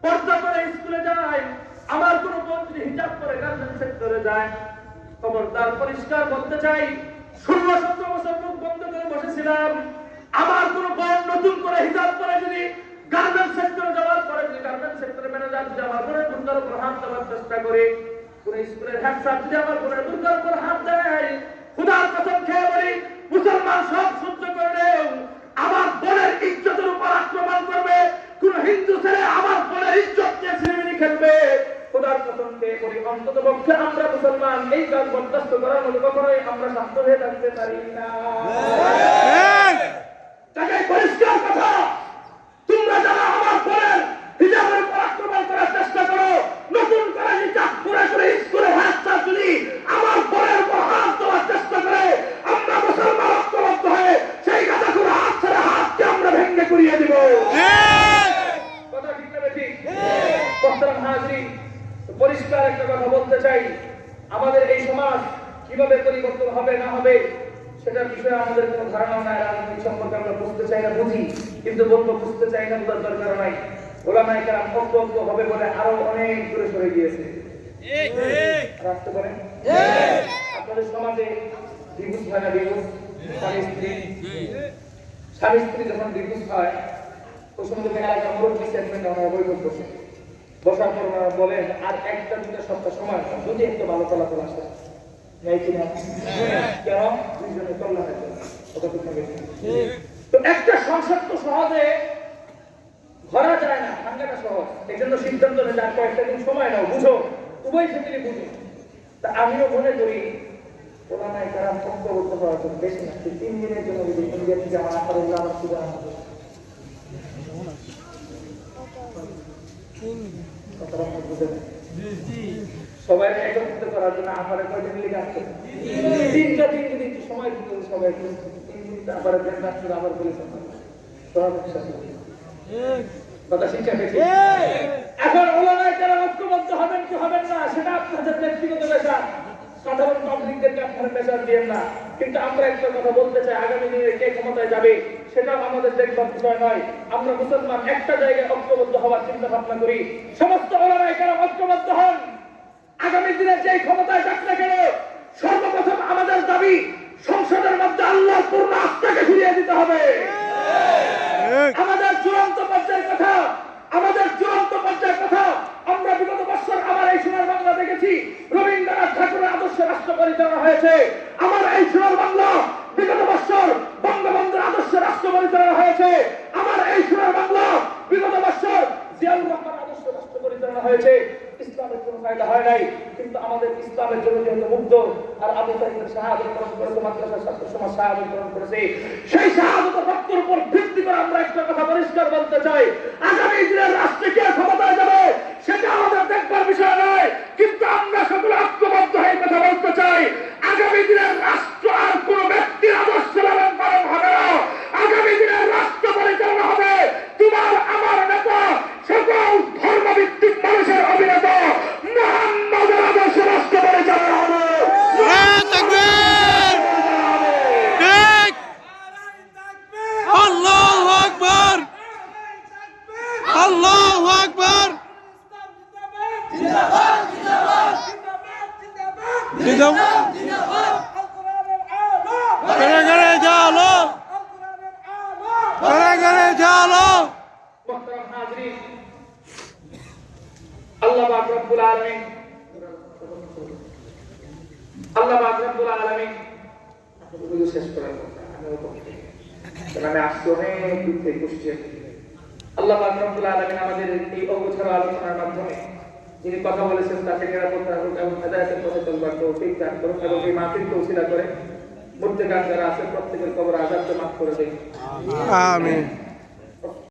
পর্দা করে স্কুলে যায়, আমার কোনো বোন যদি হিজাব করে গার্মেন্ট সেক্টরে যায়, খবরদার পরিষ্কার বলতে চাই 16-17 বছর মুখ বন্ধ করে বসেছিলাম। আমার কোনো বোন নতুন করে হিজাব করে যদি গার্মেন্ট সেক্টরে যাওয়ার পরে যদি গার্মেন্ট সেক্টরে ম্যানেজার যদি আমার বোনের বন্ধুর উপর হাত দেওয়ার চেষ্টা করে, কোন স্কুলের হেড স্যার যদি আমার বোনের দুর্গার উপর হাত দেয়, খোদার কসম খেয়ে বলি মুসলমান সব সহ্য করলেও আমার বোনের ইজ্জতের উপর আক্রমণ করবে, কোন হিন্দু ছেলে আমার বোনের ইজ্জত নিয়ে ছিনিমিনি খেলবে, খোদার কসম খেয়ে বলি অন্তত পক্ষে আমরা মুসলমান এই কাজ বরদাস্ত করার মতো কখনোই আমরা শান্ত হয়ে থাকতে পারি না। তাকে পরিষ্কার কথা, তোমরা যারা আমার বোনের হিজাবের উপর আক্রমণ করার চেষ্টা করো, নতুন করে হিজাব করে স্কুলে হাত চাচুনি আমার বোনের উপর হাত দেওয়ার চেষ্টা করে, আমরা মুসলমান ঐক্যবদ্ধ হয়ে সেই গাছা করে হাত ছেড়ে হাতকে আমরা ভেঙে করিয়ে দিব। কথা ঠিক না ঠিক? মোহতারাম হাজরিন, পরিষ্কার একটা কথা বলতে চাই, আমাদের এই সমাজ কিভাবে পরিবর্তন হবে না হবে সেটার বিষয়ে আমাদের কোনো ধারণা নাই। রাজনীতি সম্পর্কে আমরা বুঝতে চাই না, বুঝি, কিন্তু বলবো বুঝতে চাই না, বোঝার দরকার নাই। ওলামায়ে কেরাম ঐক্যবদ্ধ হবে বলে আরো অনেক দূরে সরে গিয়েছে। রাখতে পারেন আপনাদের সমাজে ডিভোর্স হয় না? ডিভোর্স, স্বামী স্ত্রী যখন ডিভোর্স হয় ওই সময় যখন এলাকার মুরব্বী সেটমেন্টে আমরা বৈঠক করছি, বসার পর ওনারা বলেন আর একটা দুটো সপ্তাহ সময় যদি একটু ভালো ফলাফল আসে নেই কিনা, কেন দুইজনে কল্যাণের জন্য। তো একটা সংসার তো সহজে ধরা যায় না, ভাঙ্গাটা সহজ, এই জন্য সিদ্ধান্ত নেই যার কয়েকটা দিন সময় নাও, বুঝো, উভয় ক্ষেত্রে বুঝো। তা আমিও মনে করি ওলামায়ে কেরাম ঐক্যবদ্ধ হওয়ার জন্য বেশি না 3 দিনের জন্য যদি ইন্ডিয়া থেকে আমার আকারে আমার সুবিধা হবে, সবাই একত্রিত করার জন্য আপারে কয়দিন লিখে আসছে, 3টা দিন যদি একটু সময় দিতে সবাই 3 দিন আবার আবার বলেছেন কথা শিক্ষা পেয়েছি। এখন ওলামায়ে কেরাম ঐক্যবদ্ধ হবেন কি হবেন না সেটা আপনাদের ব্যক্তিগত ব্যাপার, সাধারণ পাবলিকদেরকে আপনারা প্রেসার দিয়েন না। কিন্তু আমরা একটা কথা বলতে চাই, আগামী দিনে কে ক্ষমতায় যাবে সেটা আমাদের দেখবার বিষয় নয়। আমরা মুসলমান একটা জায়গায় ঐক্যবদ্ধ হওয়ার চিন্তা ভাবনা করি, সমস্ত ওলামায়ে কেরাম ঐক্যবদ্ধ হন। আগামী দিনে যে ক্ষমতায় যাক না কেন, সর্বপ্রথম আমাদের দাবি সংসদের মধ্যে আল্লাহর পূর্ণ আস্থাকে ফিরিয়ে দিতে হবে। আমাদের চূড়ান্ত পর্যায়ের কথা, আমাদের চূড়ান্ত পর্যায়ের কথা আমরা বিগত বছর আমার এই সোনার বাংলা দেখেছি, রবীন্দ্রনাথ ঠাকুরের আদর্শে রাষ্ট্র পরিচালনা হয়েছে। আমার এই সোনার বাংলা বিগত বছর বঙ্গবন্ধুর আদর্শে রাষ্ট্র পরিচালনা হয়েছে। আমার এই সোনার বাংলা বিগত বছর জিয়াউর রহমান আদর্শে রাষ্ট্র পরিচালনা হয়েছে। ইসলামের কোনো ফায়দা হয় নাই, কিন্তু আমাদের ইসলামের জন্য যেহেতু মুগ্ধ আর আবু তালিবের শাহাদাত বরণ করেছে, মাদ্রাসার ছাত্র সমাজ শাহাদাত বরণ করেছে, সেই শাহাদাতের রক্তের উপর ভিত্তি করে আমরা একটা কথা পরিষ্কার বলতে চাই, আগামী দিনের রাষ্ট্রে কে ক্ষমতায় যাবে সেটা আমাদের দেখবার বিষয় নয়, কিন্তু আমরা সকলে ঐক্যবদ্ধ হয়ে কথা বলতে চাই, আগামী দিনের রাষ্ট্র আর কোন ব্যক্তির আদর্শ লালন পালন হবে না। আগামী দিনের রাষ্ট্র পরিচালনা হবে তোমার আমার নেতা, সকল ধর্মভিত্তিক মানুষের অভিনেতা মুহাম্মদের আদর্শ রাষ্ট্র পরিচালনা হবে। আল্লাহু আকবার, আল্লাহু আকবার, জিন্দাবাদ জিন্দাবাদ জিন্দাবাদ জিন্দাবাদ, ঘরে ঘরে জালো, ঘরে ঘরে জালো। মুহতারাম হাজরিন, আল্লাহ পাক রব্বুল আলামিন, আল্লাহ পাক রব্বুল আলামিন আপনাদের শেষ করার কথা আমি আসছি অনেক দূর থেকে কুষ্টিয়া থেকে। আল্লাহ পাক রব্বুল আলামিন আমাদের এই অগোছালো আলোচনার মাধ্যমে যিনি কথা বলেছেন তাকে নিরাপদ রাখুন এবং হেদায়েতের পথে চলবার তৌফিক দান করুন এবং এই মাহফিলকে উসিলা করে মুত্তাকিন যারা আছে প্রত্যেকের কবর আযাবকে মাফ করে দিন। আমিন।